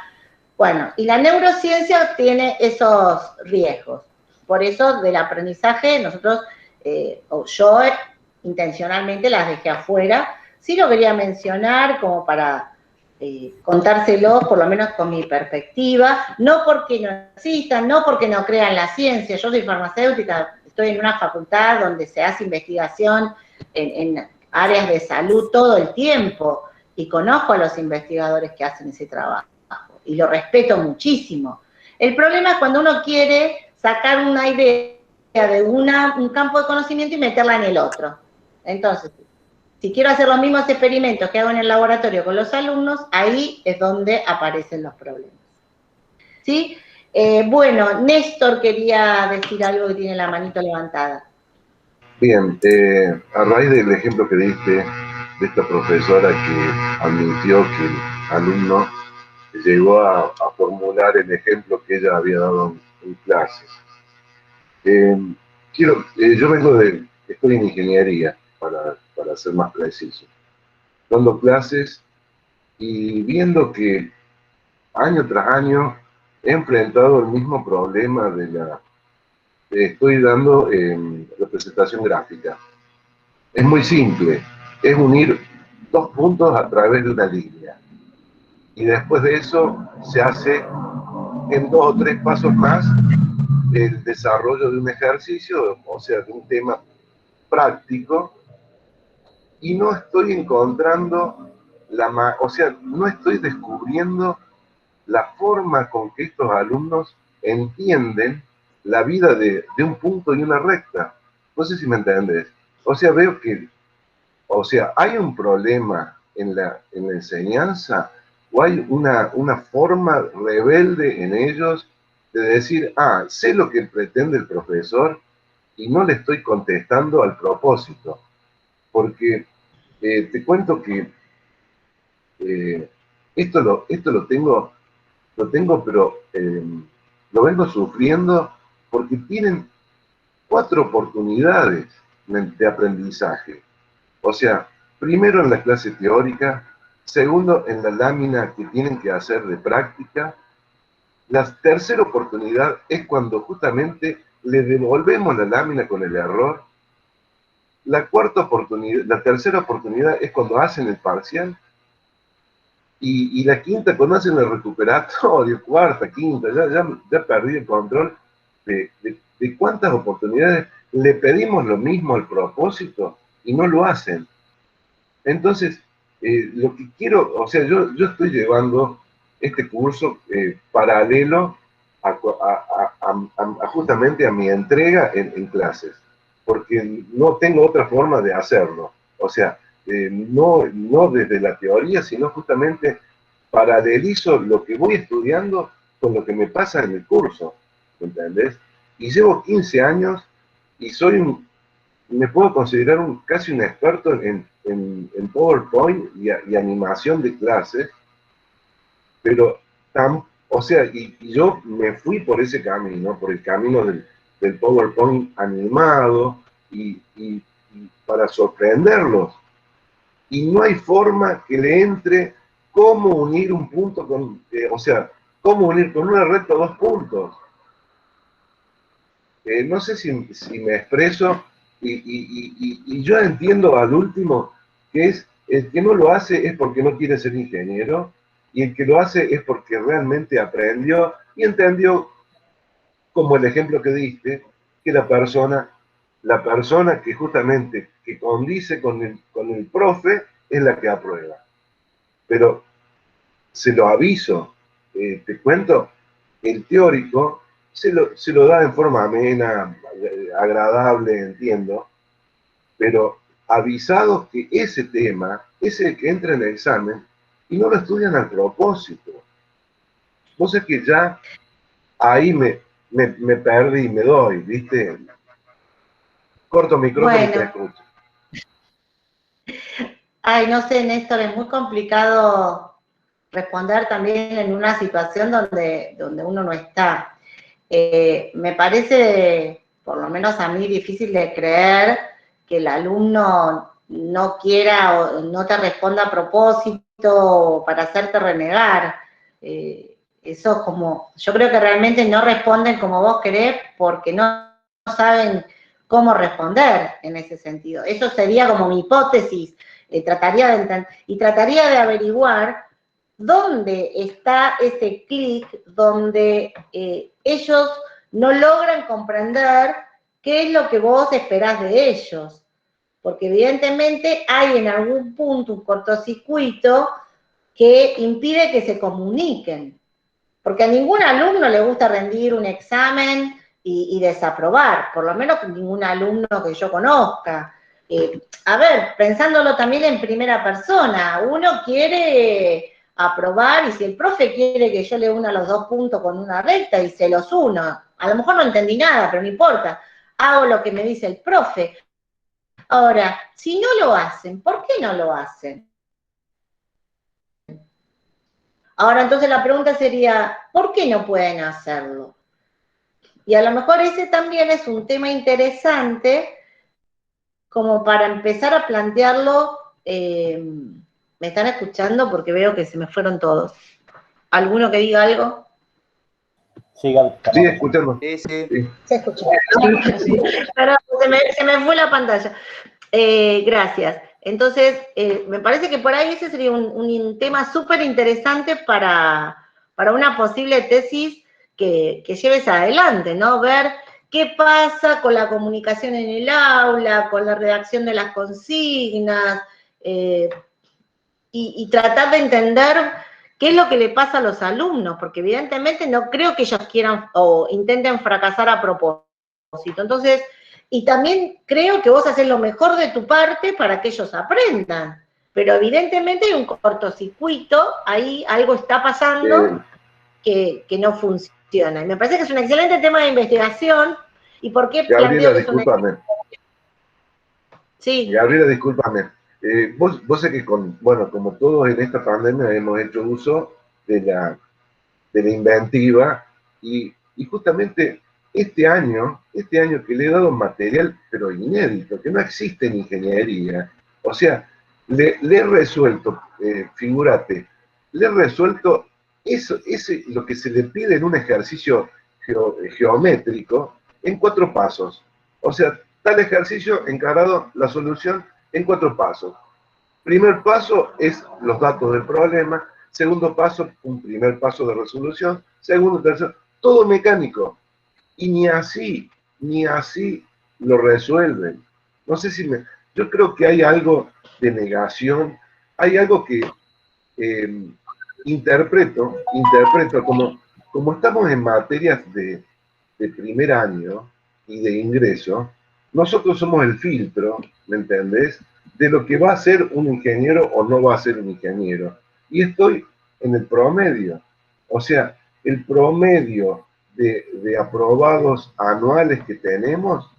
Bueno, y la neurociencia tiene esos riesgos. Por eso del aprendizaje nosotros, o yo intencionalmente las dejé afuera. Sí lo quería mencionar como para contárselo, por lo menos con mi perspectiva, no porque no existan, no porque no crean la ciencia. Yo soy farmacéutica, estoy en una facultad donde se hace investigación en áreas de salud todo el tiempo y conozco a los investigadores que hacen ese trabajo y lo respeto muchísimo. El problema es cuando uno quiere sacar una idea de un campo de conocimiento y meterla en el otro. Entonces, si quiero hacer los mismos experimentos que hago en el laboratorio con los alumnos, ahí es donde aparecen los problemas. ¿Sí? Bueno, Néstor quería decir algo, que tiene la manito levantada.
Bien, a raíz del ejemplo que diste de esta profesora que admitió que el alumno llegó a formular el ejemplo que ella había dado en clases. Yo estoy en ingeniería, para ser más preciso, dando clases y viendo que año tras año he enfrentado el mismo problema estoy dando representación gráfica. Es muy simple, es unir dos puntos a través de una línea. Y después de eso se hace en 2 o 3 pasos más el desarrollo de un ejercicio, o sea, de un tema práctico, y no estoy encontrando no estoy descubriendo la forma con que estos alumnos entienden la vida de un punto y una recta. No sé si me entendés. O sea, veo que, hay un problema en la enseñanza, o hay una forma rebelde en ellos de decir, sé lo que pretende el profesor y no le estoy contestando al propósito. Porque te cuento que esto lo tengo, pero lo vengo sufriendo porque tienen 4 oportunidades de aprendizaje. O sea, primero en la clase teórica, segundo en la lámina que tienen que hacer de práctica. La tercera oportunidad es cuando justamente le devolvemos la lámina con el error. La tercera oportunidad es cuando hacen el parcial. Y la quinta, cuando hacen el recuperatorio, cuarta, quinta, ya perdí el control de cuántas oportunidades le pedimos lo mismo al propósito y no lo hacen. Entonces, lo que quiero, yo estoy llevando este curso paralelo justamente a mi entrega en clases, porque no tengo otra forma de hacerlo. O sea, no desde la teoría, sino justamente paralelizo lo que voy estudiando con lo que me pasa en el curso, ¿entendés? Y llevo 15 años y me puedo considerar casi un experto en PowerPoint y animación de clases, pero y yo me fui por ese camino, por el camino del PowerPoint animado y para sorprenderlos. Y no hay forma que le entre cómo unir un punto cómo unir con una recta 2 puntos. No sé si me expreso, y yo entiendo al último que es el que no lo hace es porque no quiere ser ingeniero, y el que lo hace es porque realmente aprendió y entendió, como el ejemplo que diste, que la persona que justamente que condice con el profe es la que aprueba. Pero se lo aviso, te cuento, el teórico se lo da en forma amena, agradable, entiendo, pero avisados que ese tema es el que entra en el examen y no lo estudian al propósito. Vos es que ya ahí me perdí, me doy, ¿viste? Corto micrófono y te escucho.
Ay, no sé, Néstor, es muy complicado responder también en una situación donde uno no está. Me parece, por lo menos a mí, difícil de creer que el alumno no quiera o no te responda a propósito para hacerte renegar. Eso como, yo creo que realmente no responden como vos querés porque no saben cómo responder en ese sentido. Eso sería como mi hipótesis. Trataría de averiguar dónde está ese clic donde ellos no logran comprender qué es lo que vos esperás de ellos. Porque evidentemente hay en algún punto un cortocircuito que impide que se comuniquen. Porque a ningún alumno le gusta rendir un examen y desaprobar, por lo menos ningún alumno que yo conozca. A ver, pensándolo también en primera persona, uno quiere aprobar y si el profe quiere que yo le una los 2 puntos con una recta y se los uno, a lo mejor no entendí nada, pero no importa, hago lo que me dice el profe. Ahora, si no lo hacen, ¿por qué no lo hacen? Ahora, entonces la pregunta sería, ¿por qué no pueden hacerlo? Y a lo mejor ese también es un tema interesante como para empezar a plantearlo. ¿Me están escuchando? Porque veo que se me fueron todos. ¿Alguno que diga algo?
Sí, Gaby.
Sí, escuchando.
Sí.
Se escuchó. Perdón, se me fue la pantalla. Gracias. Entonces, me parece que por ahí ese sería un tema súper interesante para una posible tesis que lleves adelante, ¿no? Ver qué pasa con la comunicación en el aula, con la redacción de las consignas, y tratar de entender qué es lo que le pasa a los alumnos, porque evidentemente no creo que ellos quieran o intenten fracasar a propósito. Entonces, y también creo que vos haces lo mejor de tu parte para que ellos aprendan, pero evidentemente hay un cortocircuito, ahí algo está pasando que no funciona. Y me parece que es un excelente tema de investigación. ¿Y por qué
Gabriela,
planteo que es una...
discúlpame.
Sí.
Gabriela, discúlpame. Vos sé que como todos en esta pandemia hemos hecho uso de la inventiva y justamente este año que le he dado material, pero inédito, que no existe en ingeniería, o sea, le he resuelto, figúrate, le he resuelto lo que se le pide en un ejercicio geométrico en 4 pasos. O sea, tal ejercicio encarado, la solución en 4 pasos. Primer paso es los datos del problema. Segundo paso, un primer paso de resolución. Segundo, tercero, todo mecánico. Y ni así lo resuelven. No sé si yo creo que hay algo de negación, hay algo que interpreto como estamos en materias de primer año y de ingreso, nosotros somos el filtro, ¿me entendés?, de lo que va a ser un ingeniero o no va a ser un ingeniero. Y estoy en el promedio. O sea, el promedio de aprobados anuales que tenemos,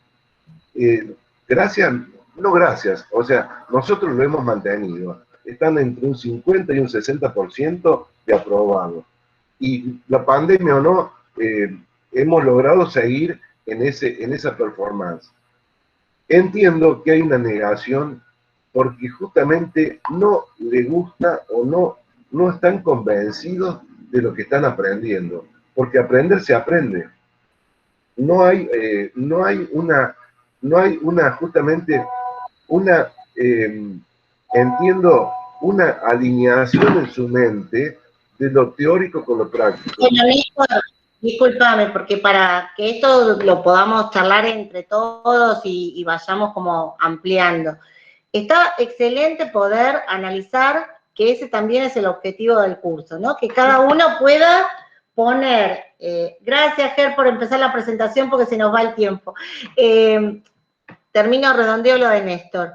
o sea, nosotros lo hemos mantenido. Están entre un 50 y un 60% de aprobados. Y la pandemia o no, hemos logrado seguir en esa performance. Entiendo que hay una negación porque justamente no le gusta o no están convencidos de lo que están aprendiendo, porque aprender se aprende. No hay justamente entiendo, una alineación en su mente de lo teórico con lo práctico.
Bueno, Néstor, discúlpame, porque para que esto lo podamos charlar entre todos y vayamos como ampliando. Está excelente poder analizar que ese también es el objetivo del curso, ¿no? Que cada uno pueda poner, gracias Ger por empezar la presentación porque se nos va el tiempo. Termino, redondeo lo de Néstor.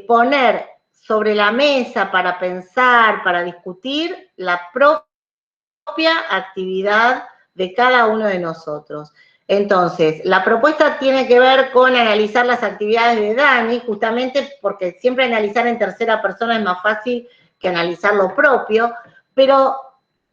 Poner sobre la mesa para pensar, para discutir la propia actividad de cada uno de nosotros. Entonces, la propuesta tiene que ver con analizar las actividades de Dani, justamente porque siempre analizar en tercera persona es más fácil que analizar lo propio, pero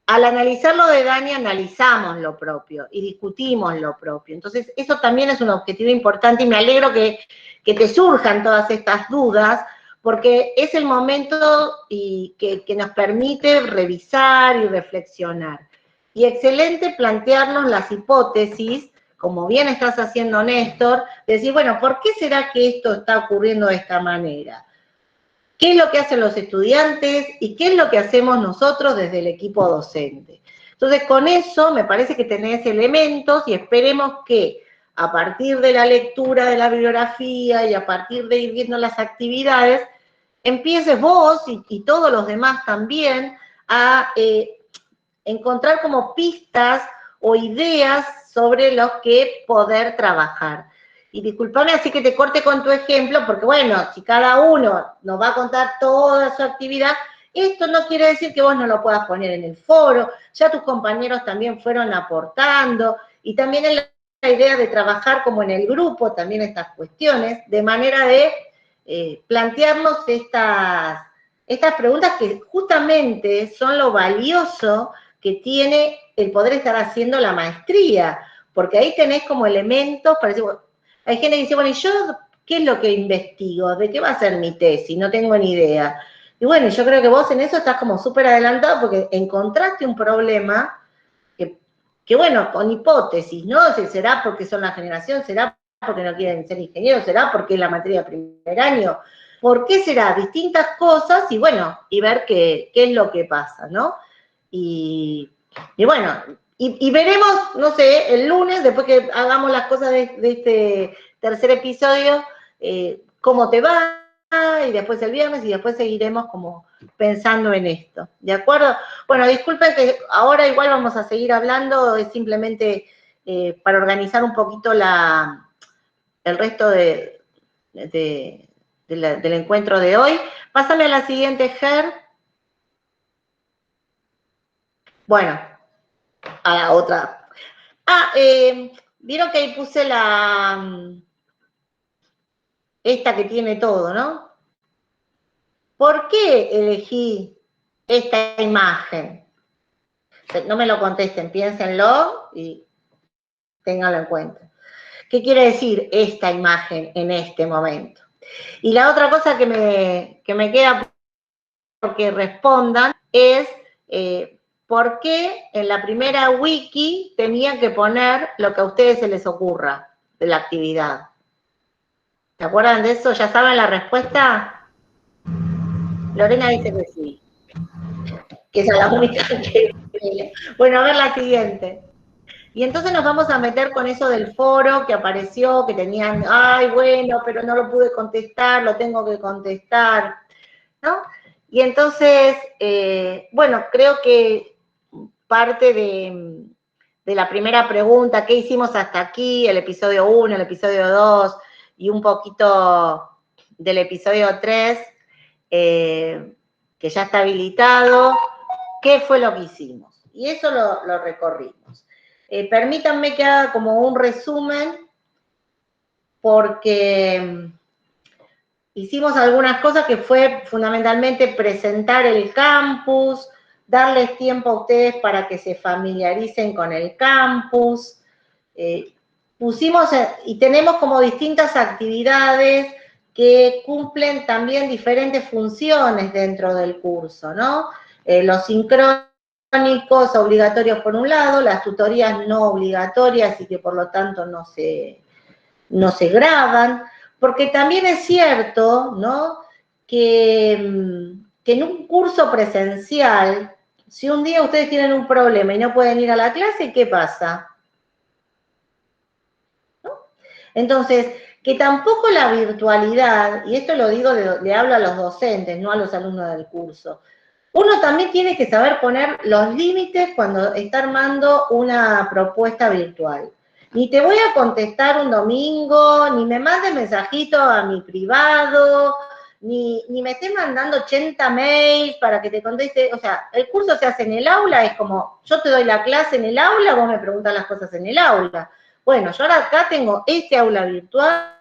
al analizar lo de Dani analizamos lo propio y discutimos lo propio. Entonces, eso también es un objetivo importante y me alegro que te surjan todas estas dudas, porque es el momento que nos permite revisar y reflexionar. Y excelente plantearnos las hipótesis, como bien estás haciendo, Néstor, decir, bueno, ¿por qué será que esto está ocurriendo de esta manera? ¿Qué es lo que hacen los estudiantes y qué es lo que hacemos nosotros desde el equipo docente? Entonces, con eso me parece que tenés elementos y esperemos que a partir de la lectura de la bibliografía y a partir de ir viendo las actividades, empieces vos y todos los demás también a encontrar como pistas o ideas sobre los que poder trabajar. Y discúlpame así que te corte con tu ejemplo, porque bueno, si cada uno nos va a contar toda su actividad, esto no quiere decir que vos no lo puedas poner en el foro, ya tus compañeros también fueron aportando, y también en la idea de trabajar como en el grupo, también estas cuestiones, de manera de plantearnos estas preguntas que justamente son lo valioso que tiene el poder estar haciendo la maestría, porque ahí tenés como elementos para decir, bueno, hay gente que dice, bueno, ¿y yo qué es lo que investigo? ¿De qué va a ser mi tesis? No tengo ni idea. Y bueno, yo creo que vos en eso estás como súper adelantado porque encontraste un problema que bueno, con hipótesis, ¿no? ¿Será porque son la generación? ¿Será porque no quieren ser ingenieros? ¿Será porque es la materia de primer año? ¿Por qué será? Distintas cosas y bueno, y ver qué es lo que pasa, ¿no? Y bueno, y veremos, no sé, el lunes, después que hagamos las cosas de este tercer episodio, cómo te va, y después el viernes, y después seguiremos como pensando en esto, ¿de acuerdo? Bueno, disculpen que ahora igual vamos a seguir hablando, es simplemente para organizar un poquito el resto del encuentro de hoy. Pásame a la siguiente, Ger. Bueno, a la otra. Vieron que ahí puse esta que tiene todo, ¿no? ¿Por qué elegí esta imagen? No me lo contesten, piénsenlo y ténganlo en cuenta. ¿Qué quiere decir esta imagen en este momento? Y la otra cosa que me queda porque respondan es por qué en la primera wiki tenían que poner lo que a ustedes se les ocurra de la actividad. ¿Se acuerdan de eso? ¿Ya saben la respuesta? Lorena dice que sí. Que esa es la única que... Bueno, a ver la siguiente. Y entonces nos vamos a meter con eso del foro que apareció, que tenían, ay, bueno, pero no lo pude contestar, lo tengo que contestar, ¿no? Y entonces, bueno, creo que parte de la primera pregunta, ¿qué hicimos hasta aquí? El episodio 1, el episodio 2 y un poquito del episodio 3, que ya está habilitado, ¿qué fue lo que hicimos? Y eso lo recorrimos. Permítanme que haga como un resumen, porque hicimos algunas cosas que fue fundamentalmente presentar el campus, darles tiempo a ustedes para que se familiaricen con el campus. Pusimos, y tenemos como distintas actividades que cumplen también diferentes funciones dentro del curso, ¿no? Los sincrónicos obligatorios por un lado, las tutorías no obligatorias y que por lo tanto no se graban, porque también es cierto, ¿no?, que en un curso presencial, si un día ustedes tienen un problema y no pueden ir a la clase, ¿qué pasa? ¿No? Entonces, que tampoco la virtualidad, y esto lo digo, le hablo a los docentes, no a los alumnos del curso, uno también tiene que saber poner los límites cuando está armando una propuesta virtual. Ni te voy a contestar un domingo, ni me mandes mensajito a mi privado, ni me estés mandando 80 mails para que te conteste. O sea, el curso se hace en el aula, es como, yo te doy la clase en el aula, vos me preguntas las cosas en el aula. Bueno, yo ahora acá tengo este aula virtual,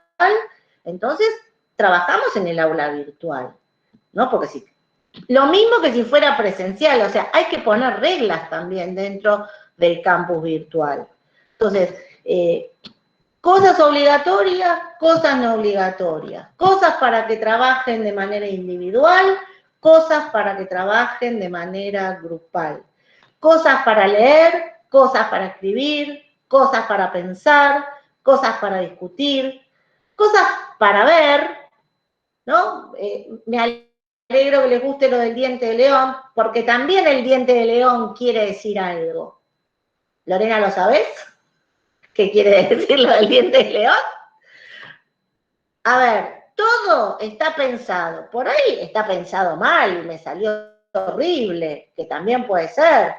entonces trabajamos en el aula virtual, ¿no? Porque si... Lo mismo que si fuera presencial, o sea, hay que poner reglas también dentro del campus virtual. Entonces, cosas obligatorias, cosas no obligatorias, cosas para que trabajen de manera individual, cosas para que trabajen de manera grupal, cosas para leer, cosas para escribir, cosas para pensar, cosas para discutir, cosas para ver, ¿no? Me alegro que les guste lo del diente de león, porque también el diente de león quiere decir algo. Lorena, ¿lo sabés? ¿Qué quiere decir lo del diente de león? A ver, todo está pensado. Por ahí está pensado mal y me salió horrible, que también puede ser.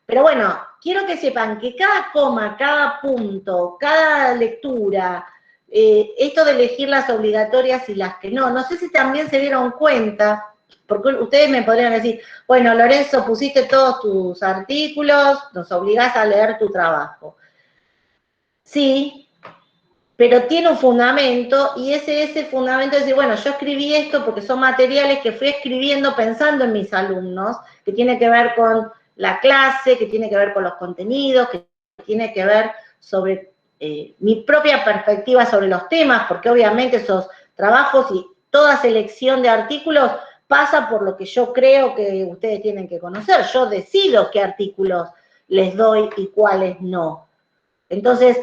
Pero bueno, quiero que sepan que cada coma, cada punto, cada lectura, esto de elegir las obligatorias y las que no sé si también se dieron cuenta, porque ustedes me podrían decir, bueno, Lorenzo, pusiste todos tus artículos, nos obligás a leer tu trabajo. Sí, pero tiene un fundamento, y ese fundamento es decir, bueno, yo escribí esto porque son materiales que fui escribiendo pensando en mis alumnos, que tiene que ver con la clase, que tiene que ver con los contenidos, que tiene que ver sobre mi propia perspectiva sobre los temas, porque obviamente esos trabajos y toda selección de artículos pasa por lo que yo creo que ustedes tienen que conocer. Yo decido qué artículos les doy y cuáles no. Entonces,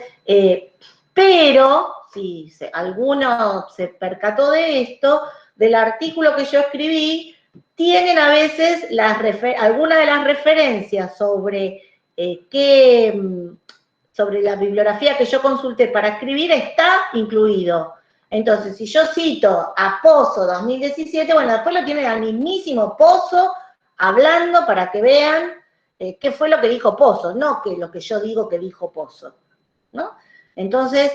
pero si alguno se percató de esto, del artículo que yo escribí, tienen a veces algunas de las referencias sobre sobre la bibliografía que yo consulté para escribir está incluido. Entonces, si yo cito a Pozo 2017, bueno, después lo tienen al mismísimo Pozo hablando para que vean qué fue lo que dijo Pozo, no que lo que yo digo que dijo Pozo, ¿no? Entonces,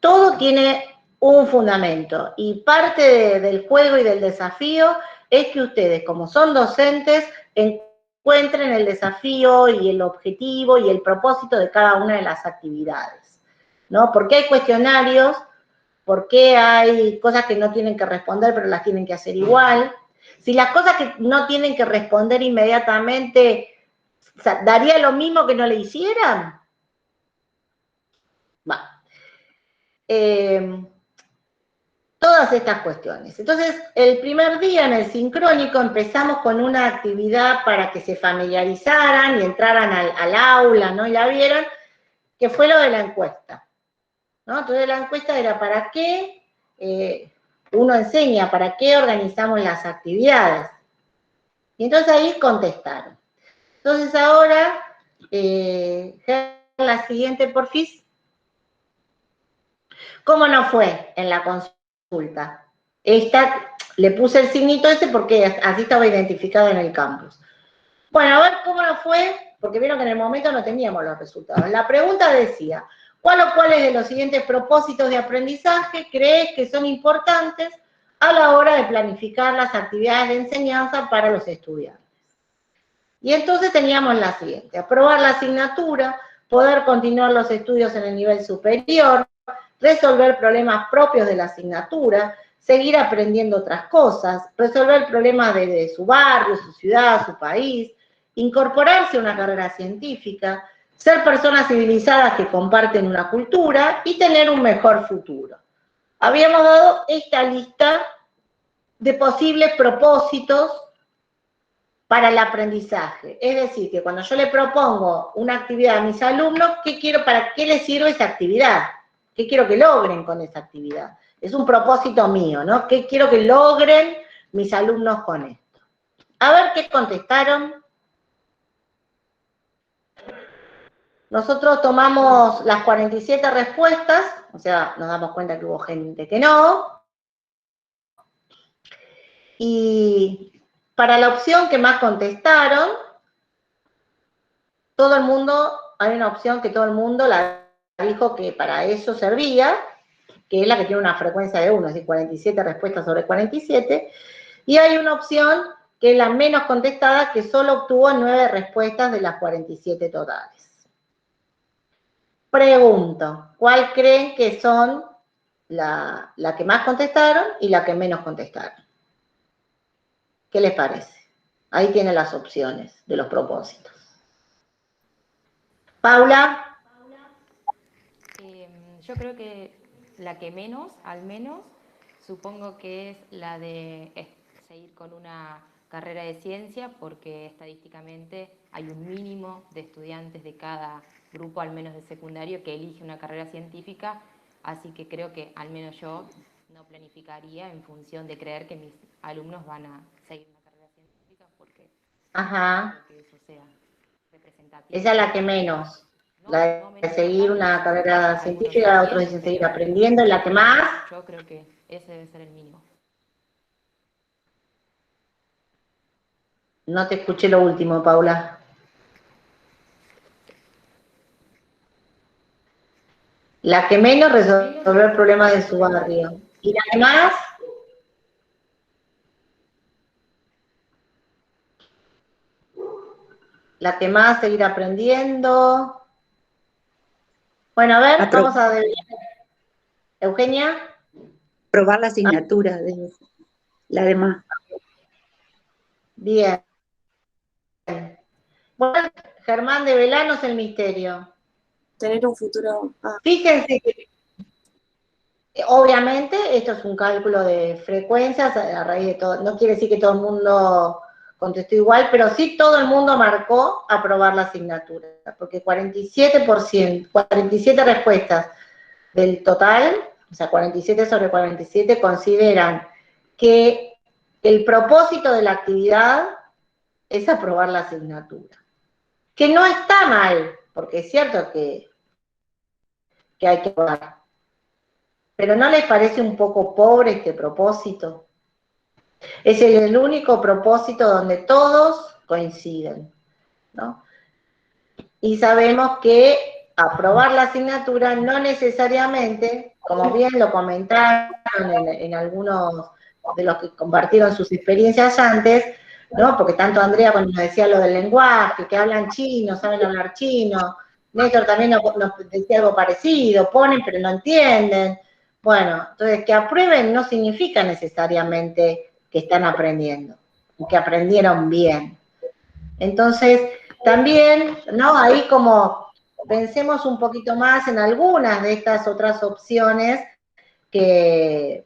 todo tiene un fundamento y parte del juego y del desafío es que ustedes, como son docentes, encuentren el desafío y el objetivo y el propósito de cada una de las actividades, ¿no? Porque hay cuestionarios, porque hay cosas que no tienen que responder pero las tienen que hacer igual. Si las cosas que no tienen que responder inmediatamente, ¿daría lo mismo que no le hicieran? Va. Todas estas cuestiones. Entonces, el primer día en el sincrónico empezamos con una actividad para que se familiarizaran y entraran al aula, ¿no? Y la vieron, que fue lo de la encuesta, ¿no? Entonces la encuesta era para qué uno enseña, para qué organizamos las actividades. Y entonces ahí contestaron. Entonces ahora, la siguiente, porfis. ¿Cómo no fue en la consulta? Esta, le puse el signito ese porque así estaba identificado en el campus. Bueno, a ver cómo no fue, porque vieron que en el momento no teníamos los resultados. La pregunta decía, ¿cuál o cuáles de los siguientes propósitos de aprendizaje crees que son importantes a la hora de planificar las actividades de enseñanza para los estudiantes? Y entonces teníamos la siguiente, aprobar la asignatura, poder continuar los estudios en el nivel superior, resolver problemas propios de la asignatura, seguir aprendiendo otras cosas, resolver problemas de su barrio, su ciudad, su país, incorporarse a una carrera científica, ser personas civilizadas que comparten una cultura y tener un mejor futuro. Habíamos dado esta lista de posibles propósitos para el aprendizaje. Es decir, que cuando yo le propongo una actividad a mis alumnos, ¿para qué les sirve esa actividad? ¿Qué quiero que logren con esa actividad? Es un propósito mío, ¿no? ¿Qué quiero que logren mis alumnos con esto? A ver qué contestaron. Nosotros tomamos las 47 respuestas, o sea, nos damos cuenta que hubo gente que no. Y para la opción que más contestaron, todo el mundo, hay una opción que todo el mundo la dijo que para eso servía, que es la que tiene una frecuencia de 1, es decir, 47 respuestas sobre 47, y hay una opción que es la menos contestada, que solo obtuvo 9 respuestas de las 47 totales. Pregunto, ¿cuál creen que son la que más contestaron y la que menos contestaron? ¿Qué les parece? Ahí tienen las opciones de los propósitos. Paula.
Yo creo que la que menos, al menos, supongo que es la de seguir con una carrera de ciencia, porque estadísticamente hay un mínimo de estudiantes de cada grupo, al menos de secundario, que elige una carrera científica, así que creo que al menos yo no planificaría en función de creer que mis alumnos van a seguir una carrera científica, porque
Ajá.
que eso sea representativo.
Esa es la que menos. La de seguir una carrera científica, otros dicen seguir aprendiendo, ¿la que más?
Yo creo que ese debe ser el mínimo.
No te escuché lo último, Paula. La que menos, resolver problemas de su barrio. ¿Y la que más? La que más, seguir aprendiendo. Bueno, a ver, vamos a ver. Eugenia.
Probar la asignatura, la demás.
Bien. Bueno, Germán de Velanos, el misterio.
Tener un futuro.
Fíjense que, obviamente, esto es un cálculo de frecuencias a raíz de todo. No quiere decir que todo el mundo contestó igual, pero sí todo el mundo marcó aprobar la asignatura, porque 47%, 47 respuestas del total, o sea, 47 sobre 47, consideran que el propósito de la actividad es aprobar la asignatura. Que no está mal, porque es cierto que hay que aprobar. Pero ¿no les parece un poco pobre este propósito? Es el único propósito donde todos coinciden, ¿no? Y sabemos que aprobar la asignatura no necesariamente, como bien lo comentaron en algunos de los que compartieron sus experiencias antes, ¿no? Porque tanto Andrea cuando nos decía lo del lenguaje, que hablan chino, saben hablar chino, Néstor también nos decía algo parecido, ponen pero no entienden. Bueno, entonces que aprueben no significa necesariamente que están aprendiendo, que aprendieron bien. Entonces, también, ¿no? Ahí como pensemos un poquito más en algunas de estas otras opciones que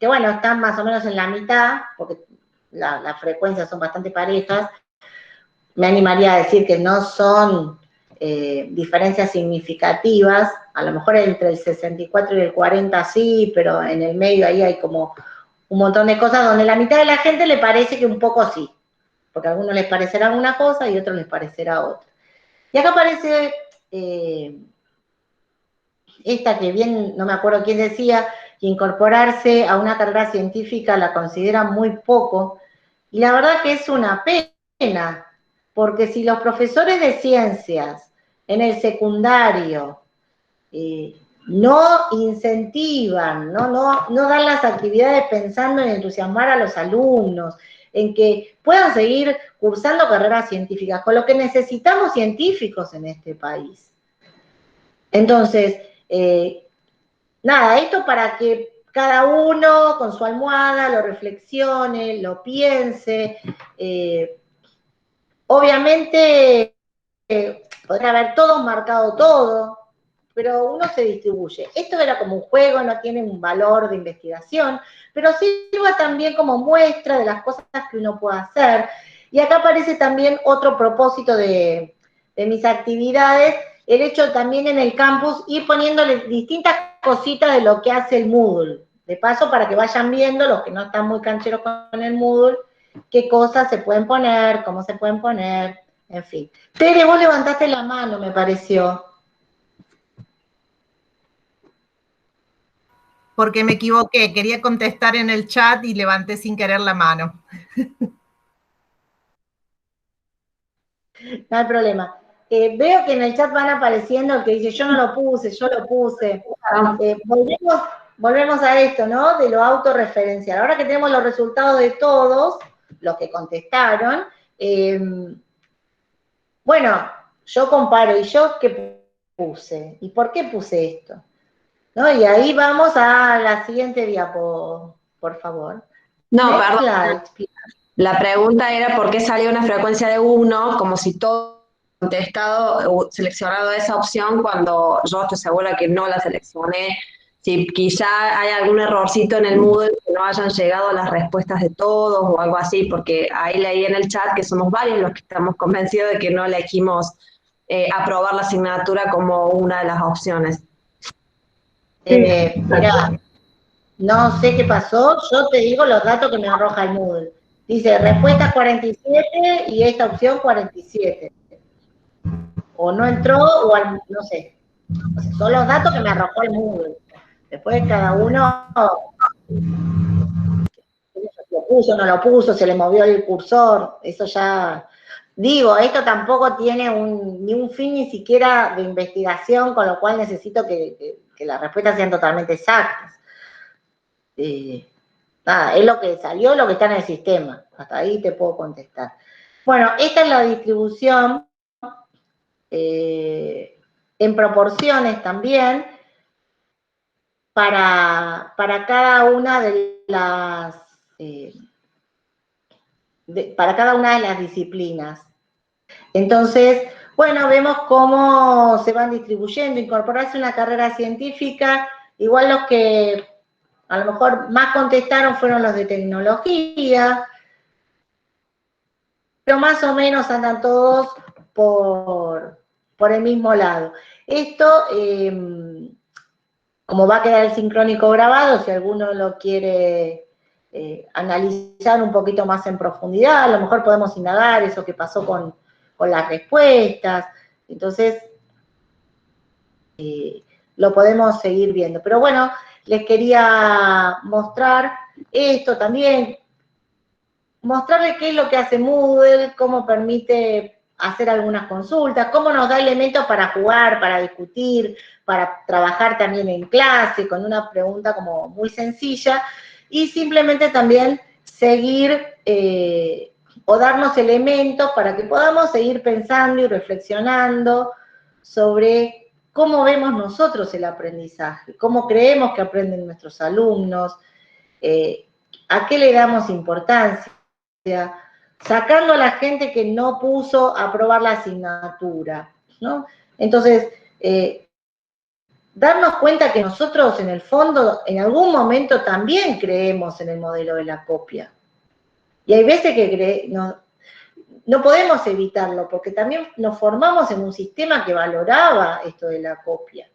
bueno, están más o menos en la mitad, porque las frecuencias son bastante parejas. Me animaría a decir que no son diferencias significativas, a lo mejor entre el 64 y el 40 sí, pero en el medio ahí hay como un montón de cosas donde la mitad de la gente le parece que un poco sí, porque a algunos les parecerá una cosa y a otros les parecerá otra. Y acá aparece esta que bien, no me acuerdo quién decía, que incorporarse a una carrera científica la considera muy poco, y la verdad que es una pena, porque si los profesores de ciencias en el secundario no incentivan, no dan las actividades pensando en entusiasmar a los alumnos, en que puedan seguir cursando carreras científicas, con lo que necesitamos científicos en este país. Entonces, nada, esto para que cada uno con su almohada lo reflexione, lo piense. Obviamente, podría haber todos marcado todo, pero uno se distribuye. Esto era como un juego, no tiene un valor de investigación, pero sirva también como muestra de las cosas que uno puede hacer. Y acá aparece también otro propósito de mis actividades, el hecho también en el campus ir poniéndole distintas cositas de lo que hace el Moodle. De paso, para que vayan viendo, los que no están muy cancheros con el Moodle, qué cosas se pueden poner, cómo se pueden poner, en fin. Tere, vos levantaste la mano, me pareció.
Porque me equivoqué, quería contestar en el chat y levanté sin querer la mano.
No hay problema. Veo que en el chat van apareciendo el que dice, yo no lo puse, yo lo puse. Volvemos a esto, ¿no? De lo autorreferencial. Ahora que tenemos los resultados de todos, los que contestaron, bueno, yo comparo, ¿y yo qué puse? ¿Y por qué puse esto? ¿No? Y ahí vamos a la siguiente diapo, por favor.
No, perdón. La pregunta era por qué salió una frecuencia de 1, como si todo contestado, seleccionado esa opción, cuando yo estoy segura que no la seleccioné. Si quizá hay algún errorcito en el Moodle que no hayan llegado las respuestas de todos o algo así, porque ahí leí en el chat que somos varios los que estamos convencidos de que no elegimos aprobar la asignatura como una de las opciones.
Mirá, no sé qué pasó, yo te digo los datos que me arroja el Moodle. Dice, respuesta 47 y esta opción 47. O no entró, o no sé. O sea, son los datos que me arrojó el Moodle. Después cada uno lo puso, no lo puso, se le movió el cursor, eso ya... Digo, esto tampoco tiene ni un fin ni siquiera de investigación, con lo cual necesito que las respuestas sean totalmente exactas. Nada, es lo que salió, lo que está en el sistema. Hasta ahí te puedo contestar. Bueno, esta es la distribución en proporciones también. para cada una de las disciplinas. Entonces, bueno, vemos cómo se van distribuyendo, incorporarse a una carrera científica, igual los que a lo mejor más contestaron fueron los de tecnología, pero más o menos andan todos por el mismo lado. Esto, como va a quedar el sincrónico grabado, si alguno lo quiere analizar un poquito más en profundidad, a lo mejor podemos indagar eso que pasó con las respuestas, entonces lo podemos seguir viendo. Pero bueno, les quería mostrar esto también, mostrarles qué es lo que hace Moodle, cómo permite hacer algunas consultas, cómo nos da elementos para jugar, para discutir, para trabajar también en clase, con una pregunta como muy sencilla, y simplemente también seguir o darnos elementos para que podamos seguir pensando y reflexionando sobre cómo vemos nosotros el aprendizaje, cómo creemos que aprenden nuestros alumnos, a qué le damos importancia, sacando a la gente que no puso a aprobar la asignatura, ¿no? Entonces, darnos cuenta que nosotros en el fondo, en algún momento también creemos en el modelo de la copia. Y hay veces que no podemos evitarlo, porque también nos formamos en un sistema que valoraba esto de la copia,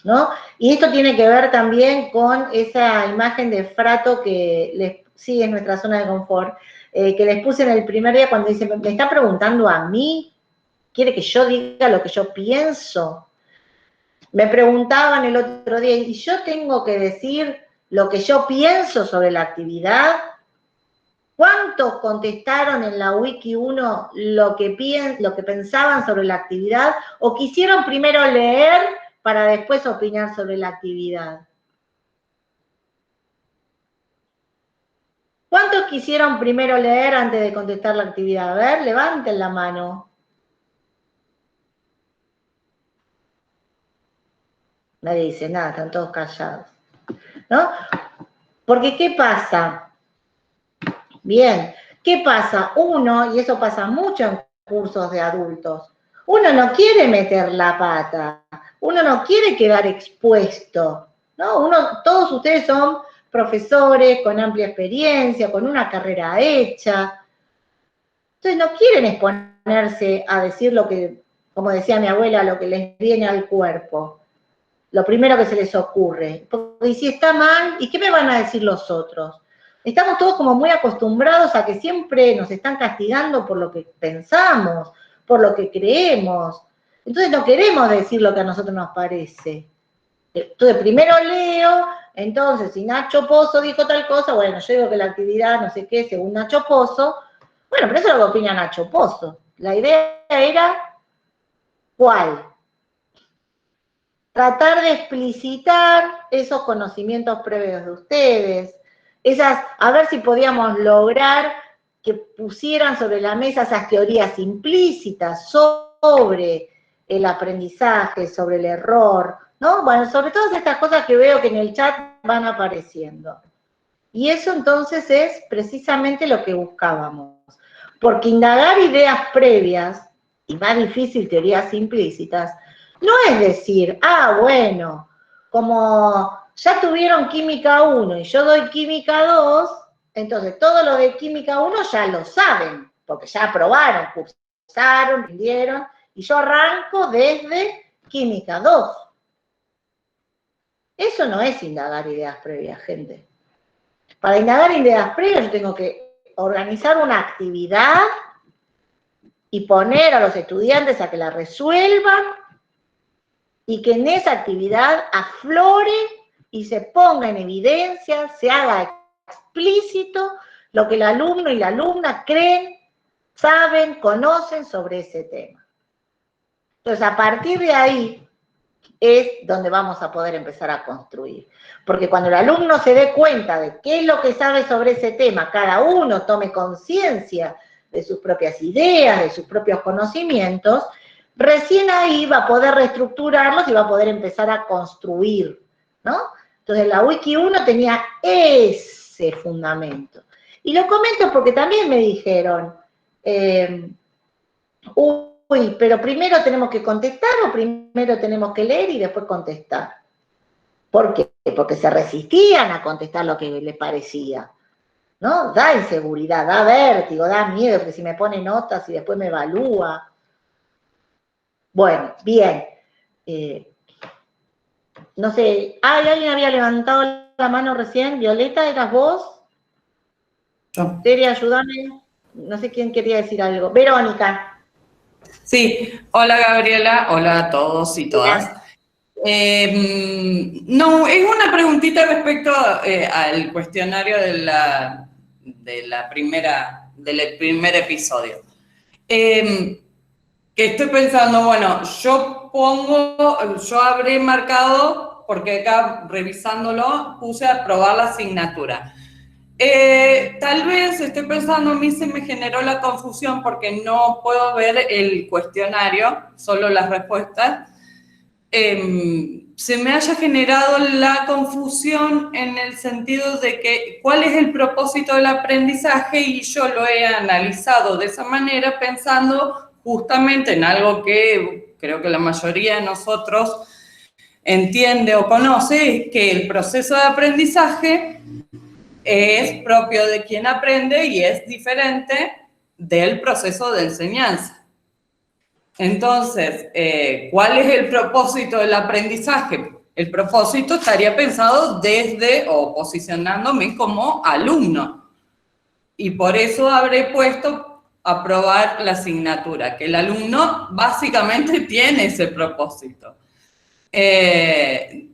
¿no? Y esto tiene que ver también con esa imagen de Frato que sigue en nuestra zona de confort, que les puse en el primer día cuando dice, ¿me está preguntando a mí? ¿Quiere que yo diga lo que yo pienso? Me preguntaban el otro día, ¿y yo tengo que decir lo que yo pienso sobre la actividad? ¿Cuántos contestaron en la Wiki 1 lo que pensaban sobre la actividad o quisieron primero leer para después opinar sobre la actividad? ¿Cuántos quisieron primero leer antes de contestar la actividad? A ver, levanten la mano. Nadie dice nada, están todos callados, ¿no? Porque, ¿qué pasa? Bien, ¿qué pasa? Uno, y eso pasa mucho en cursos de adultos, uno no quiere meter la pata, uno no quiere quedar expuesto, ¿no? Todos ustedes son profesores con amplia experiencia, con una carrera hecha, entonces no quieren exponerse a decir lo que, como decía mi abuela, lo que les viene al cuerpo, lo primero que se les ocurre, porque si está mal, ¿y qué me van a decir los otros? Estamos todos como muy acostumbrados a que siempre nos están castigando por lo que pensamos, por lo que creemos. Entonces no queremos decir lo que a nosotros nos parece. Entonces primero leo, entonces si Nacho Pozo dijo tal cosa, bueno, yo digo que la actividad no sé qué, según Nacho Pozo, bueno, pero eso es lo que opina Nacho Pozo. La idea era, ¿cuál? Tratar de explicitar esos conocimientos previos de ustedes, a ver si podíamos lograr que pusieran sobre la mesa esas teorías implícitas sobre el aprendizaje, sobre el error, ¿no? Bueno, sobre todas estas cosas que veo que en el chat van apareciendo. Y eso entonces es precisamente lo que buscábamos. Porque indagar ideas previas, y más difícil teorías implícitas, no es decir, bueno, como ya tuvieron química 1 y yo doy química 2, entonces todo lo de química 1 ya lo saben, porque ya aprobaron, cursaron, rindieron, y yo arranco desde química 2. Eso no es indagar ideas previas, gente. Para indagar ideas previas yo tengo que organizar una actividad y poner a los estudiantes a que la resuelvan y que en esa actividad aflore y se ponga en evidencia, se haga explícito lo que el alumno y la alumna creen, saben, conocen sobre ese tema. Entonces, a partir de ahí es donde vamos a poder empezar a construir. Porque cuando el alumno se dé cuenta de qué es lo que sabe sobre ese tema, cada uno tome conciencia de sus propias ideas, de sus propios conocimientos, recién ahí va a poder reestructurarlos y va a poder empezar a construir, ¿no? Entonces la Wiki 1 tenía ese fundamento. Y lo comento porque también me dijeron, uy, pero primero tenemos que contestar o primero tenemos que leer y después contestar. ¿Por qué? Porque se resistían a contestar lo que les parecía, ¿no? Da inseguridad, da vértigo, da miedo, que si me pone notas y después me evalúa. Bueno, bien. No sé, ¿alguien había levantado la mano recién? Violeta, ¿eras vos?
Yo.
Tere, ayúdame. No sé quién quería decir algo. Verónica.
Sí, hola Gabriela, hola a todos y todas. No, es una preguntita respecto al cuestionario del primer episodio. Que estoy pensando, bueno, yo habré marcado, porque acá revisándolo, puse a aprobar la asignatura. Tal vez estoy pensando, a mí se me generó la confusión porque no puedo ver el cuestionario, solo las respuestas. Se me haya generado la confusión en el sentido de que cuál es el propósito del aprendizaje, y yo lo he analizado de esa manera pensando justamente en algo que creo que la mayoría de nosotros entiende o conoce, que el proceso de aprendizaje es propio de quien aprende y es diferente del proceso de enseñanza. Entonces, ¿cuál es el propósito del aprendizaje? El propósito estaría pensado desde o posicionándome como alumno. Y por eso habré puesto aprobar la asignatura, que el alumno básicamente tiene ese propósito.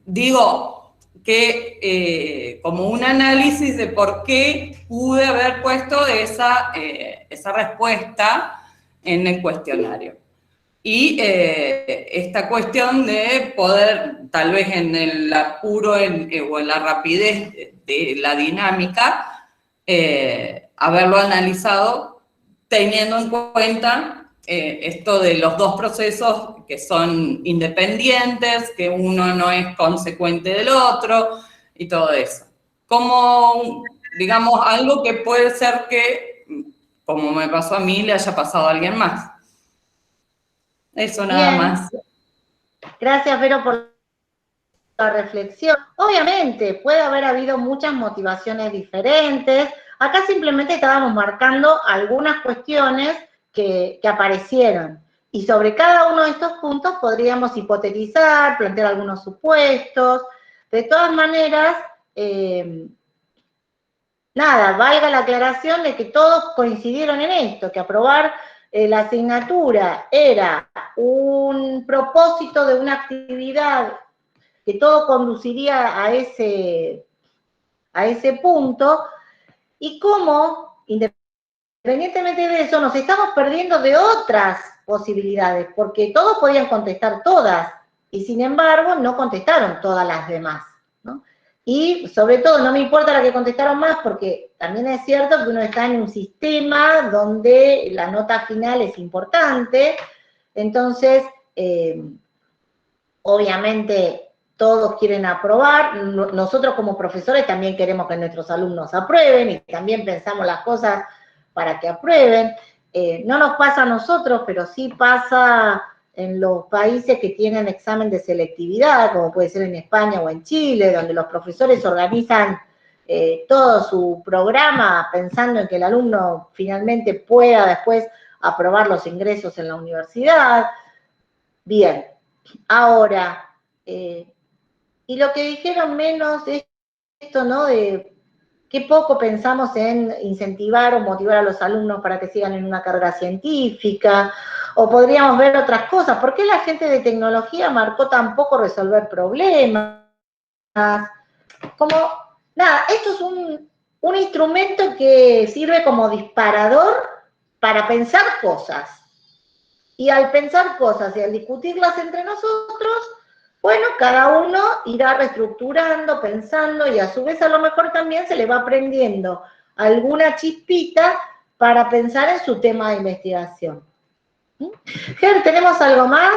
Digo que como un análisis de por qué pude haber puesto esa respuesta en el cuestionario. Y esta cuestión de poder, tal vez en el apuro o en la rapidez de la dinámica, haberlo analizado teniendo en cuenta esto de los dos procesos que son independientes, que uno no es consecuente del otro y todo eso. Como, digamos, algo que puede ser que, como me pasó a mí, le haya pasado a alguien más. Eso nada más.
Gracias, Vero, por la reflexión. Obviamente, puede haber habido muchas motivaciones diferentes. Acá simplemente estábamos marcando algunas cuestiones que aparecieron. Y sobre cada uno de estos puntos podríamos hipotetizar, plantear algunos supuestos. De todas maneras, nada, valga la aclaración de que todos coincidieron en esto, que aprobar la asignatura era un propósito de una actividad que todo conduciría a ese punto, y cómo, independientemente de eso, nos estamos perdiendo de otras posibilidades, porque todos podían contestar todas, y sin embargo no contestaron todas las demás, ¿no? Y sobre todo, no me importa la que contestaron más, porque también es cierto que uno está en un sistema donde la nota final es importante. Entonces, obviamente, todos quieren aprobar. Nosotros como profesores también queremos que nuestros alumnos aprueben y también pensamos las cosas para que aprueben. No nos pasa a nosotros, pero sí pasa en los países que tienen examen de selectividad, como puede ser en España o en Chile, donde los profesores organizan todo su programa pensando en que el alumno finalmente pueda después aprobar los ingresos en la universidad. Bien, ahora, y lo que dijeron menos es esto, ¿no? De qué poco pensamos en incentivar o motivar a los alumnos para que sigan en una carrera científica, o podríamos ver otras cosas. ¿Por qué la gente de tecnología marcó tan poco resolver problemas? Como, nada, esto es un instrumento que sirve como disparador para pensar cosas. Y al pensar cosas y al discutirlas entre nosotros, bueno, cada uno irá reestructurando, pensando, y a su vez a lo mejor también se le va aprendiendo alguna chispita para pensar en su tema de investigación. Ger, ¿tenemos algo más?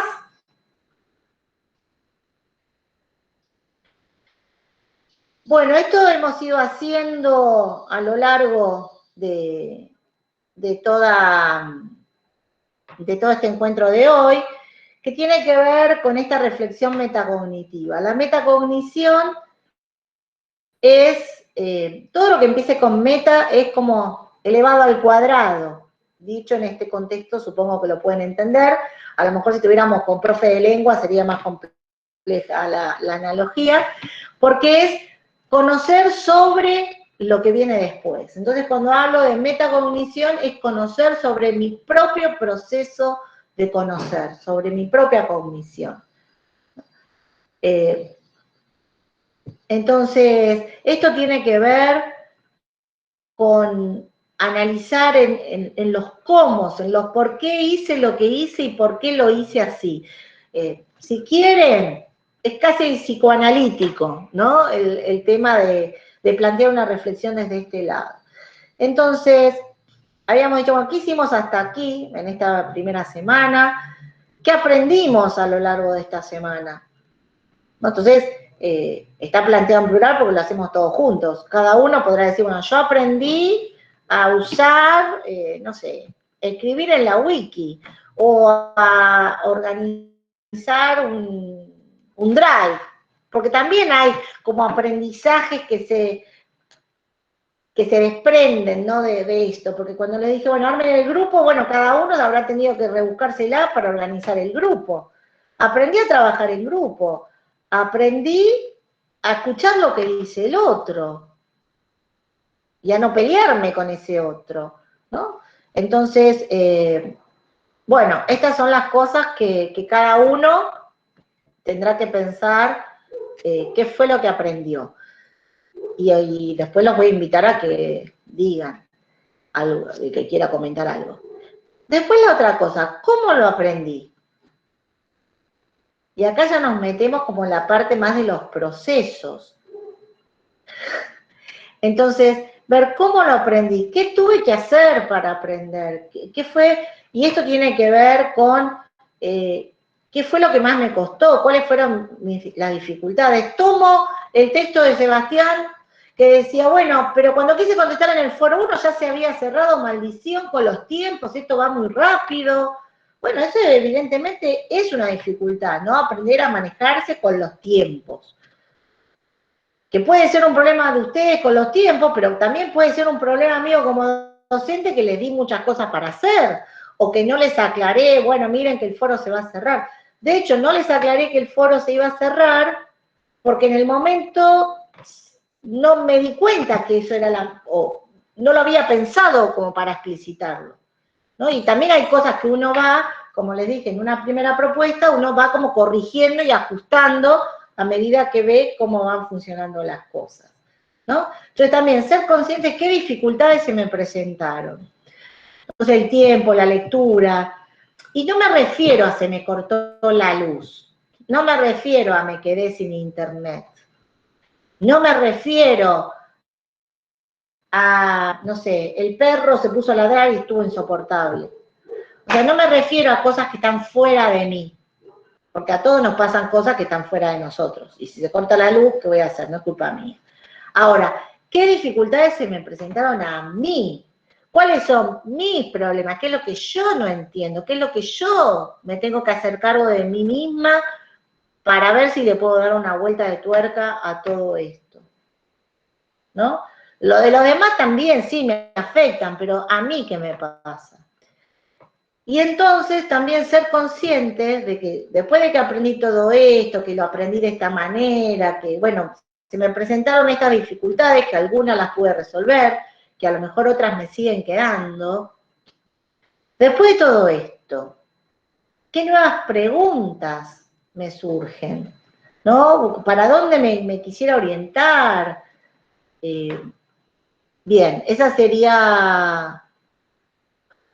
Bueno, esto hemos ido haciendo a lo largo de todo este encuentro de hoy, que tiene que ver con esta reflexión metacognitiva. La metacognición es, todo lo que empiece con meta es como elevado al cuadrado. Dicho en este contexto, supongo que lo pueden entender. A lo mejor si tuviéramos con profe de lengua sería más compleja la analogía, porque es conocer sobre lo que viene después. Entonces, cuando hablo de metacognición, es conocer sobre mi propio proceso de conocer, sobre mi propia cognición. Entonces, esto tiene que ver con analizar en los cómo, en los por qué hice lo que hice y por qué lo hice así. Si quieren, es casi psicoanalítico, ¿no? El tema de plantear una reflexión desde este lado. Entonces, habíamos dicho, bueno, ¿qué hicimos hasta aquí, en esta primera semana? ¿Qué aprendimos a lo largo de esta semana? Entonces, está planteado en plural porque lo hacemos todos juntos. Cada uno podrá decir, bueno, yo aprendí a usar, no sé, escribir en la wiki, o a organizar un drive, porque también hay como aprendizajes que se desprenden, ¿no? de esto, porque cuando les dije, bueno, armen el grupo, bueno, cada uno habrá tenido que rebuscársela para organizar el grupo. Aprendí a trabajar en grupo, aprendí a escuchar lo que dice el otro y a no pelearme con ese otro, ¿no? Entonces, bueno, estas son las cosas que cada uno tendrá que pensar qué fue lo que aprendió. Y después los voy a invitar a que digan algo, que quiera comentar algo. Después la otra cosa, ¿cómo lo aprendí? Y acá ya nos metemos como en la parte más de los procesos. Entonces, ver cómo lo aprendí, qué tuve que hacer para aprender, qué fue, y esto tiene que ver con qué fue lo que más me costó, cuáles fueron las dificultades. Tomo el texto de Sebastián que decía, bueno, pero cuando quise contestar en el foro 1 ya se había cerrado, maldición con los tiempos, esto va muy rápido. Bueno, eso evidentemente es una dificultad, ¿no? Aprender a manejarse con los tiempos. Que puede ser un problema de ustedes con los tiempos, pero también puede ser un problema mío como docente que les di muchas cosas para hacer, o que no les aclaré, bueno, miren que el foro se va a cerrar. De hecho, no les aclaré que el foro se iba a cerrar, porque en el momento no me di cuenta que eso era o no lo había pensado como para explicitarlo, ¿no? Y también hay cosas que uno va, como les dije, en una primera propuesta, uno va como corrigiendo y ajustando a medida que ve cómo van funcionando las cosas, ¿no? Entonces también ser conscientes qué dificultades se me presentaron. Entonces el tiempo, la lectura, y no me refiero a se me cortó la luz, no me refiero a me quedé sin internet, no me refiero a, no sé, el perro se puso a ladrar y estuvo insoportable. O sea, no me refiero a cosas que están fuera de mí, porque a todos nos pasan cosas que están fuera de nosotros. Y si se corta la luz, ¿qué voy a hacer? No es culpa mía. Ahora, ¿qué dificultades se me presentaron a mí? ¿Cuáles son mis problemas? ¿Qué es lo que yo no entiendo? ¿Qué es lo que yo me tengo que hacer cargo de mí misma para ver si le puedo dar una vuelta de tuerca a todo esto? ¿No? Lo de los demás también sí me afectan, pero ¿a mí qué me pasa? Y entonces también ser conscientes de que después de que aprendí todo esto, que lo aprendí de esta manera, que bueno, se me presentaron estas dificultades, que algunas las pude resolver, que a lo mejor otras me siguen quedando. Después de todo esto, ¿qué nuevas preguntas me surgen? ¿No? ¿Para dónde me quisiera orientar? Bien, esa sería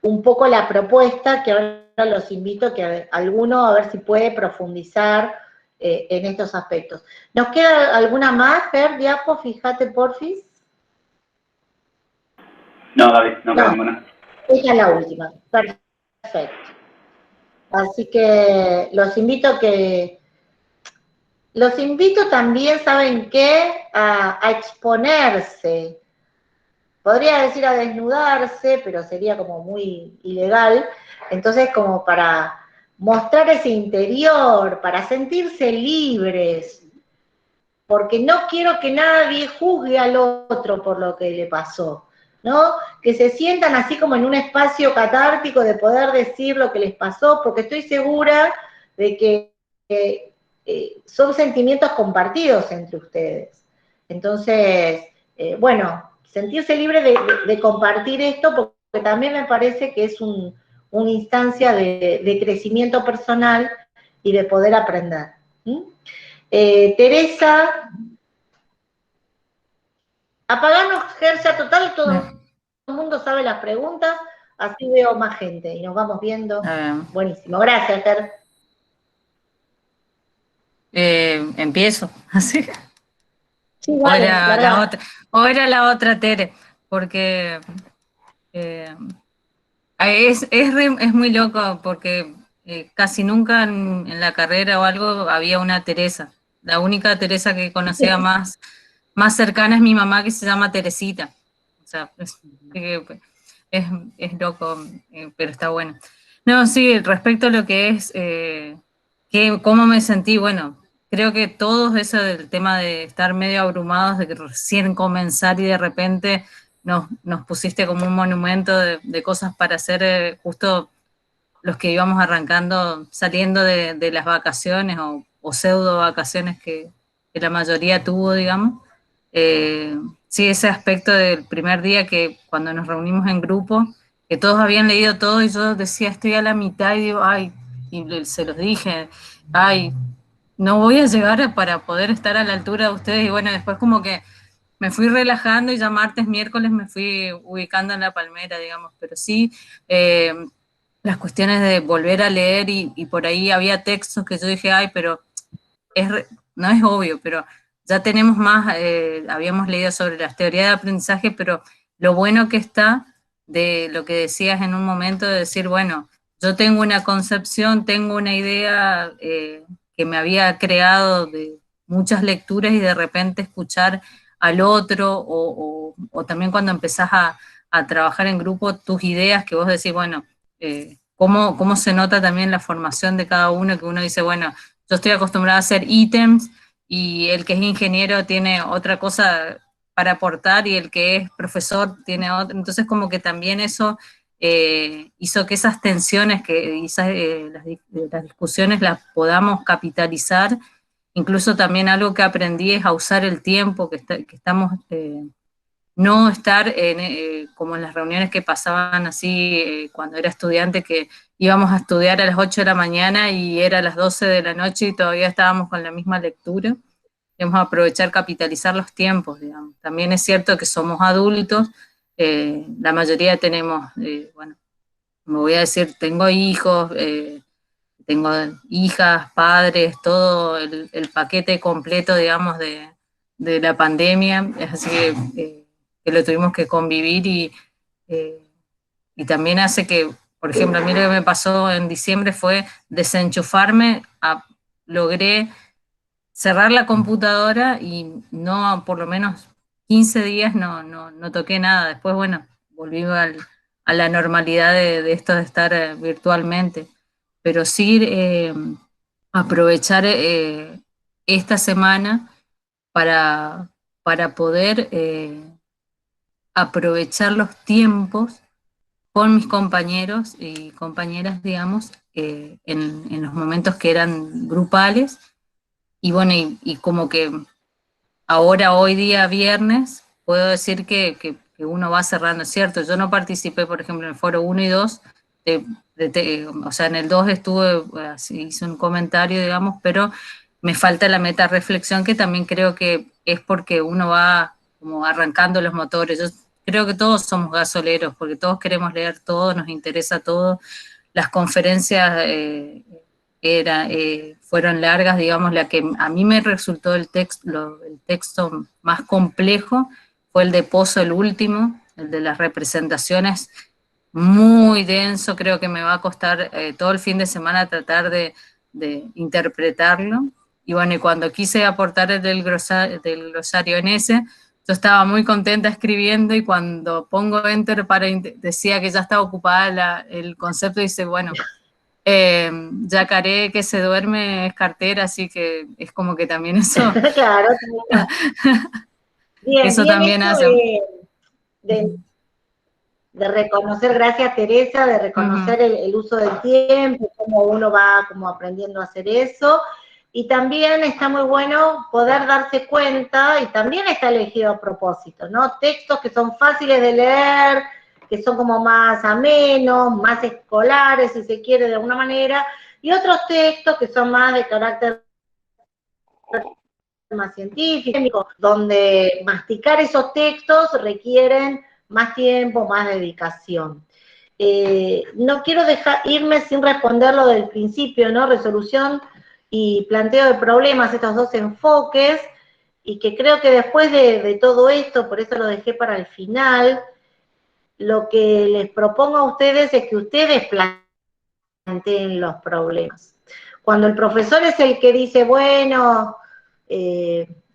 un poco la propuesta que ahora los invito a que alguno a ver si puede profundizar en estos aspectos. ¿Nos queda alguna más, Fer, Diapo? Fíjate, porfis.
No, David, no queda ninguna.
Esta es la última. Perfecto. Así que los invito a que Los invito también, ¿saben qué? A exponerse. Podría decir a desnudarse, pero sería como muy ilegal. Entonces, como para mostrar ese interior, para sentirse libres, porque no quiero que nadie juzgue al otro por lo que le pasó, ¿no? Que se sientan así como en un espacio catártico de poder decir lo que les pasó, porque estoy segura de que son sentimientos compartidos entre ustedes. Entonces, bueno, sentirse libre de compartir esto, porque también me parece que es una instancia de crecimiento personal y de poder aprender. Teresa, apaganos, Gersa, total, todo el mundo sabe las preguntas, así veo más gente y nos vamos viendo. Buenísimo, gracias, Ter.
Empiezo, así.
Sí, vale,
o era la otra Tere, porque es muy loco, porque casi nunca en la carrera o algo había una Teresa. La única Teresa que conocía más cercana es mi mamá, que se llama Teresita. O sea, es loco, pero está bueno. No, sí, respecto a lo que es, cómo me sentí, bueno, creo que todos eso del tema de estar medio abrumados, de que recién comenzar y de repente nos pusiste como un monumento de cosas para hacer, justo los que íbamos arrancando, saliendo de las vacaciones o pseudo vacaciones que la mayoría tuvo, digamos. Sí, ese aspecto del primer día que cuando nos reunimos en grupo, que todos habían leído todo y yo decía, estoy a la mitad y digo, ay, y se los dije, ay, no voy a llegar para poder estar a la altura de ustedes. Y bueno, después como que me fui relajando y ya martes, miércoles me fui ubicando en la palmera, digamos, pero sí, las cuestiones de volver a leer y por ahí había textos que yo dije, ay, pero no es obvio, pero ya tenemos más, habíamos leído sobre las teorías de aprendizaje, pero lo bueno que está de lo que decías en un momento de decir, bueno, yo tengo una concepción, tengo una idea que me había creado de muchas lecturas y de repente escuchar al otro o también cuando empezás a trabajar en grupo tus ideas que vos decís, bueno, cómo se nota también la formación de cada uno, que uno dice, bueno, yo estoy acostumbrada a hacer ítems y el que es ingeniero tiene otra cosa para aportar y el que es profesor tiene otra. Entonces como que también eso hizo que esas tensiones, las discusiones las podamos capitalizar. Incluso también algo que aprendí es a usar el tiempo que estamos... no estar como en las reuniones que pasaban así cuando era estudiante, que íbamos a estudiar a las 8 de la mañana y era a las 12 de la noche y todavía estábamos con la misma lectura. Debemos aprovechar, capitalizar los tiempos, digamos. También es cierto que somos adultos, la mayoría tenemos, bueno, me voy a decir, tengo hijos, tengo hijas, padres, todo el paquete completo, digamos, de la pandemia, así que lo tuvimos que convivir y también hace que, por ejemplo, a mí lo que me pasó en diciembre fue desenchufarme, logré cerrar la computadora y no, por lo menos 15 días no toqué nada. Después, bueno, volví a la normalidad de esto de estar virtualmente. Pero sí aprovechar esta semana para poder aprovechar los tiempos con mis compañeros y compañeras, digamos, en los momentos que eran grupales. Y bueno, y como que ahora, hoy día viernes, puedo decir que uno va cerrando, es cierto. Yo no participé, por ejemplo, en el foro 1 y 2, o sea, en el 2 estuve, hice un comentario, digamos, pero me falta la meta reflexión, que también creo que es porque uno va como arrancando los motores. Yo creo que todos somos gasoleros, porque todos queremos leer todo, nos interesa todo. Las conferencias fueron largas, digamos. La que a mí me resultó el texto más complejo fue el de Pozo, el último, el de las representaciones, muy denso. Creo que me va a costar todo el fin de semana tratar de interpretarlo, Y bueno, y cuando quise aportar el del glosario en ese, yo estaba muy contenta escribiendo y cuando pongo enter decía que ya estaba ocupada el concepto, dice, bueno, yacaré que se duerme es cartera, así que es como que también eso...
Claro. Bien,
eso
bien
también
esto
hace...
de reconocer, gracias Teresa, de reconocer el uso del tiempo, cómo uno va como aprendiendo a hacer eso, y también está muy bueno poder darse cuenta, y también está elegido a propósito, ¿no? Textos que son fáciles de leer, que son como más amenos, más escolares, si se quiere, de alguna manera, y otros textos que son más de carácter más científico, donde masticar esos textos requieren más tiempo, más dedicación. No quiero irme sin responder lo del principio, ¿no? Resolución y planteo de problemas, estos dos enfoques, y que creo que después de todo esto, por eso lo dejé para el final, lo que les propongo a ustedes es que ustedes planteen los problemas. Cuando el profesor es el que dice, bueno,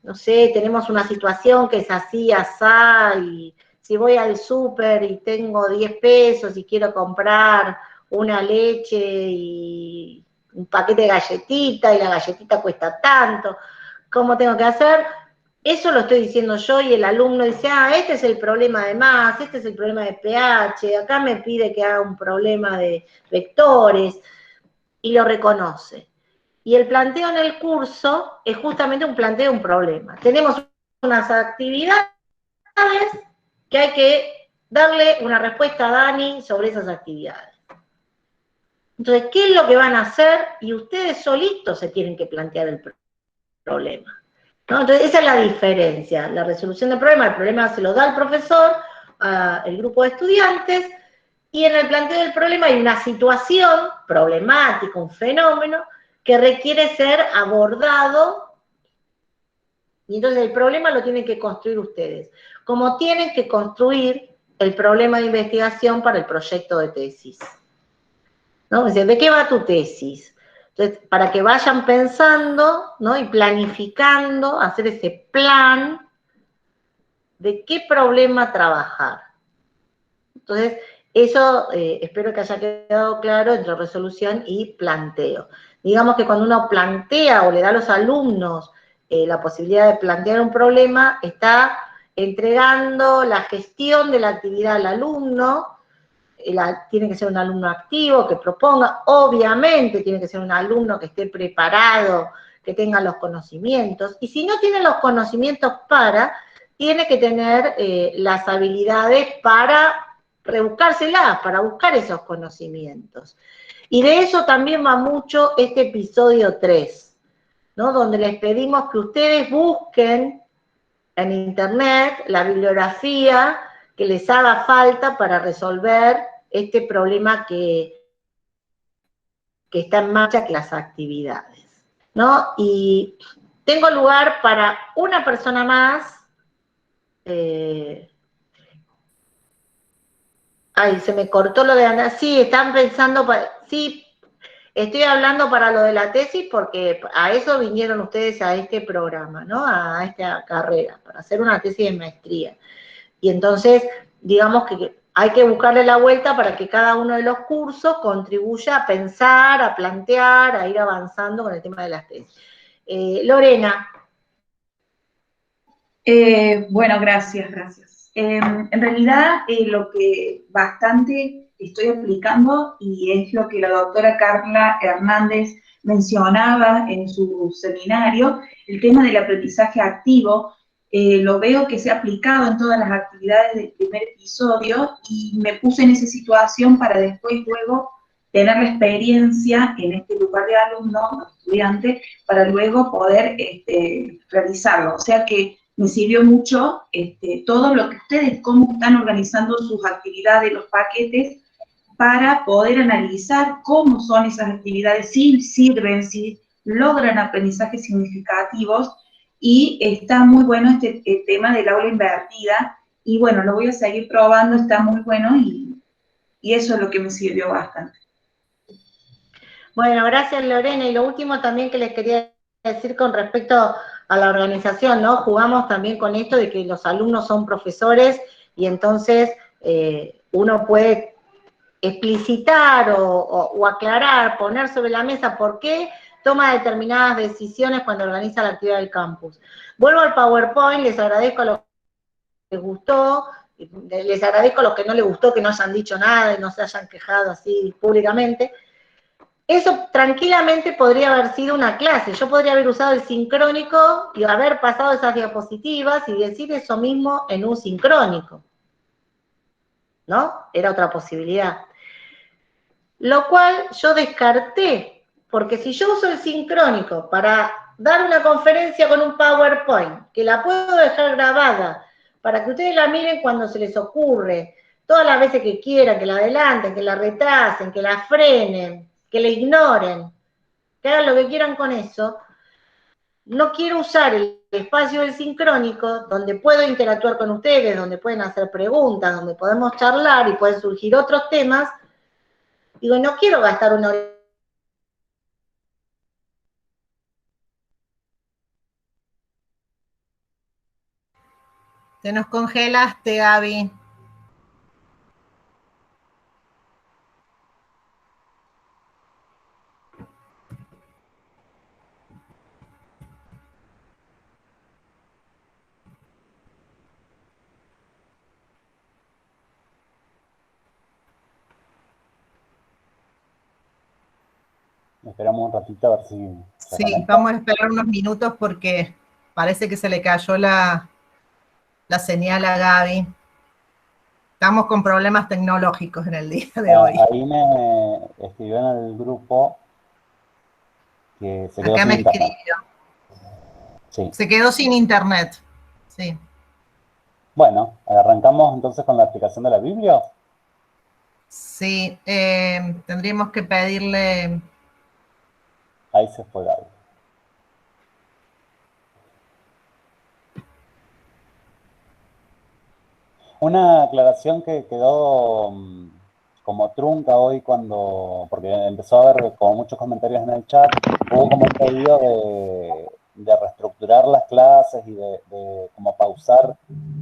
no sé, tenemos una situación que es así, asá, y si voy al súper y tengo 10 pesos y quiero comprar una leche y un paquete de galletita y la galletita cuesta tanto, ¿cómo tengo que hacer? Eso lo estoy diciendo yo y el alumno dice, este es el problema de más, este es el problema de pH, acá me pide que haga un problema de vectores, y lo reconoce. Y el planteo en el curso es justamente un planteo de un problema. Tenemos unas actividades que hay que darle una respuesta a Dani sobre esas actividades. Entonces, ¿qué es lo que van a hacer? Y ustedes solitos se tienen que plantear el problema, ¿no? Entonces, esa es la diferencia. La resolución del problema, el problema se lo da el profesor, al grupo de estudiantes, y en el planteo del problema hay una situación problemática, un fenómeno, que requiere ser abordado, y entonces el problema lo tienen que construir ustedes, como tienen que construir el problema de investigación para el proyecto de tesis, ¿no? ¿De qué va tu tesis? Entonces, para que vayan pensando, ¿no? Y planificando, hacer ese plan de qué problema trabajar. Entonces, eso espero que haya quedado claro entre resolución y planteo. Digamos que cuando uno plantea o le da a los alumnos la posibilidad de plantear un problema, está entregando la gestión de la actividad al alumno, tiene que ser un alumno activo, que proponga, obviamente tiene que ser un alumno que esté preparado, que tenga los conocimientos, y si no tiene los conocimientos tiene que tener las habilidades para rebuscárselas, para buscar esos conocimientos. Y de eso también va mucho este episodio 3, ¿no? Donde les pedimos que ustedes busquen en internet la bibliografía que les haga falta para resolver este problema que está en marcha, que las actividades, ¿no? Y tengo lugar para una persona más. Se me cortó lo de Ana. Sí, están pensando, sí, estoy hablando para lo de la tesis porque a eso vinieron ustedes a este programa, ¿no? A esta carrera, para hacer una tesis de maestría. Y entonces, digamos que hay que buscarle la vuelta para que cada uno de los cursos contribuya a pensar, a plantear, a ir avanzando con el tema de las tesis. Lorena.
Bueno, gracias. En realidad, lo que bastante estoy aplicando, y es lo que la doctora Carla Hernández mencionaba en su seminario, el tema del aprendizaje activo, lo veo que se ha aplicado en todas las actividades del primer episodio, y me puse en esa situación para después, luego, tener la experiencia en este lugar de alumno, estudiante, para luego poder realizarlo. O sea que me sirvió mucho todo lo que ustedes, cómo están organizando sus actividades, los paquetes, para poder analizar cómo son esas actividades, si sirven, si logran aprendizajes significativos, y está muy bueno este tema del aula invertida, y bueno, lo voy a seguir probando, está muy bueno, y eso es lo que me sirvió bastante.
Bueno, gracias Lorena, y lo último también que les quería decir con respecto a la organización, ¿no? Jugamos también con esto de que los alumnos son profesores y entonces uno puede explicitar o aclarar, poner sobre la mesa por qué toma determinadas decisiones cuando organiza la actividad del campus. Vuelvo al PowerPoint, les agradezco a los que les gustó, les agradezco a los que no les gustó que no hayan dicho nada y no se hayan quejado así públicamente. Eso tranquilamente podría haber sido una clase. Yo podría haber usado el sincrónico y haber pasado esas diapositivas y decir eso mismo en un sincrónico, ¿no? Era otra posibilidad. Lo cual yo descarté, porque si yo uso el sincrónico para dar una conferencia con un PowerPoint, que la puedo dejar grabada, para que ustedes la miren cuando se les ocurre, todas las veces que quieran, que la adelanten, que la retrasen, que la frenen, que la ignoren, que hagan lo que quieran con eso, no quiero usar el espacio del sincrónico, donde puedo interactuar con ustedes, donde pueden hacer preguntas, donde podemos charlar y pueden surgir otros temas. Digo, no quiero gastar una hora.
Te nos congelaste, Gaby.
Esperamos un ratito a ver si se
Sí,
conecta.
vamos a esperar unos minutos porque parece que se le cayó la señal a Gaby. Estamos con problemas tecnológicos en el día de hoy.
Ahí me escribió en el grupo que se quedó
Acá
sin
me
internet.
escribió.
Sí.
Se quedó sin internet. Sí.
Bueno, arrancamos entonces con la explicación de la Biblia.
Sí, tendríamos que pedirle.
Ahí se fue Gaby. Una aclaración que quedó como trunca hoy porque empezó a haber como muchos comentarios en el chat, hubo como un pedido de reestructurar las clases y de como pausar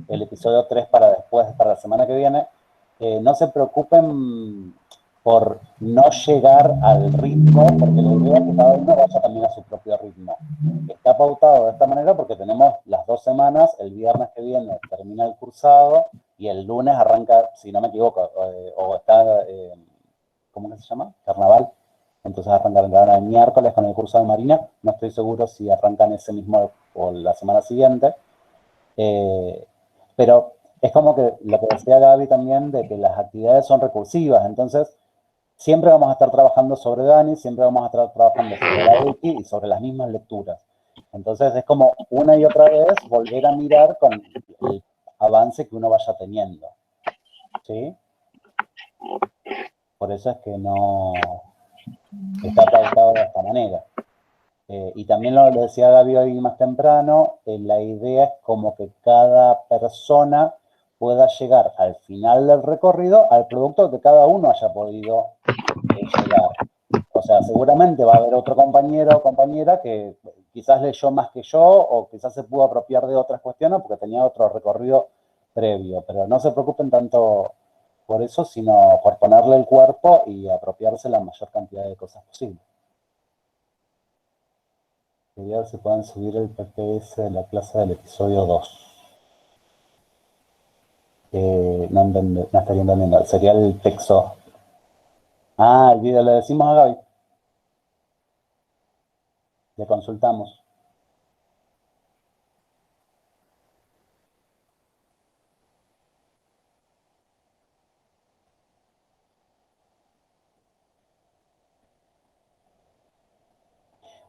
el episodio 3 para después, para la semana que viene. No se preocupen por no llegar al ritmo, porque la idea es que cada uno vaya también a su propio ritmo. Está pautado de esta manera porque tenemos las 2 semanas, el viernes que viene termina el cursado y el lunes arranca, si no me equivoco, o está, ¿cómo que se llama? Carnaval. Entonces arrancarán el miércoles con el curso de Marina. No estoy seguro si arrancan ese mismo o la semana siguiente. Pero es como que lo que decía Gaby también, de que las actividades son recursivas. Entonces, siempre vamos a estar trabajando sobre Dani, siempre vamos a estar trabajando sobre la Wiki y sobre las mismas lecturas. Entonces, es como una y otra vez volver a mirar con el avance que uno vaya teniendo. ¿Sí? Por eso es que no está pautado de esta manera. Y también lo decía Gaby hoy más temprano, la idea es como que cada persona pueda llegar al final del recorrido al producto que cada uno haya podido llegar. O sea, seguramente va a haber otro compañero o compañera que quizás leyó más que yo o quizás se pudo apropiar de otras cuestiones porque tenía otro recorrido previo. Pero no se preocupen tanto por eso, sino por ponerle el cuerpo y apropiarse la mayor cantidad de cosas posible. Quería ver si pueden subir el PPS de la clase del episodio 2. No estaría entendiendo. Sería el texto. Ah, el video le decimos a Gaby. Le consultamos.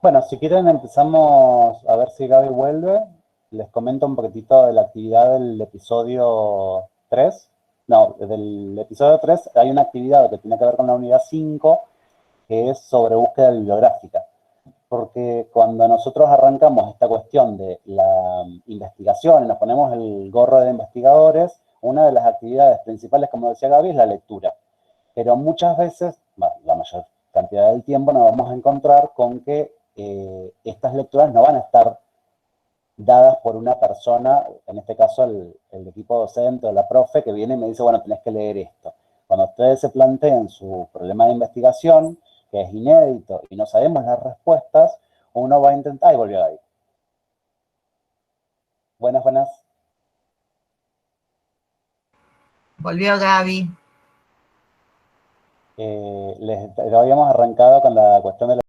Bueno, si quieren empezamos a ver si Gaby vuelve. Les comento un poquitito de la actividad del episodio 3. No, del episodio 3 hay una actividad que tiene que ver con la unidad 5, que es sobre búsqueda bibliográfica. Porque cuando nosotros arrancamos esta cuestión de la investigación y nos ponemos el gorro de investigadores, una de las actividades principales, como decía Gaby, es la lectura. Pero muchas veces, bueno, la mayor cantidad del tiempo, nos vamos a encontrar con que estas lecturas no van a estar dadas por una persona, en este caso el equipo docente o la profe, que viene y me dice, bueno, tenés que leer esto. Cuando ustedes se planteen su problema de investigación, que es inédito y no sabemos las respuestas, uno va a intentar, y volvió ahí. Buenas.
Volvió Gaby.
Les habíamos arrancado con la cuestión de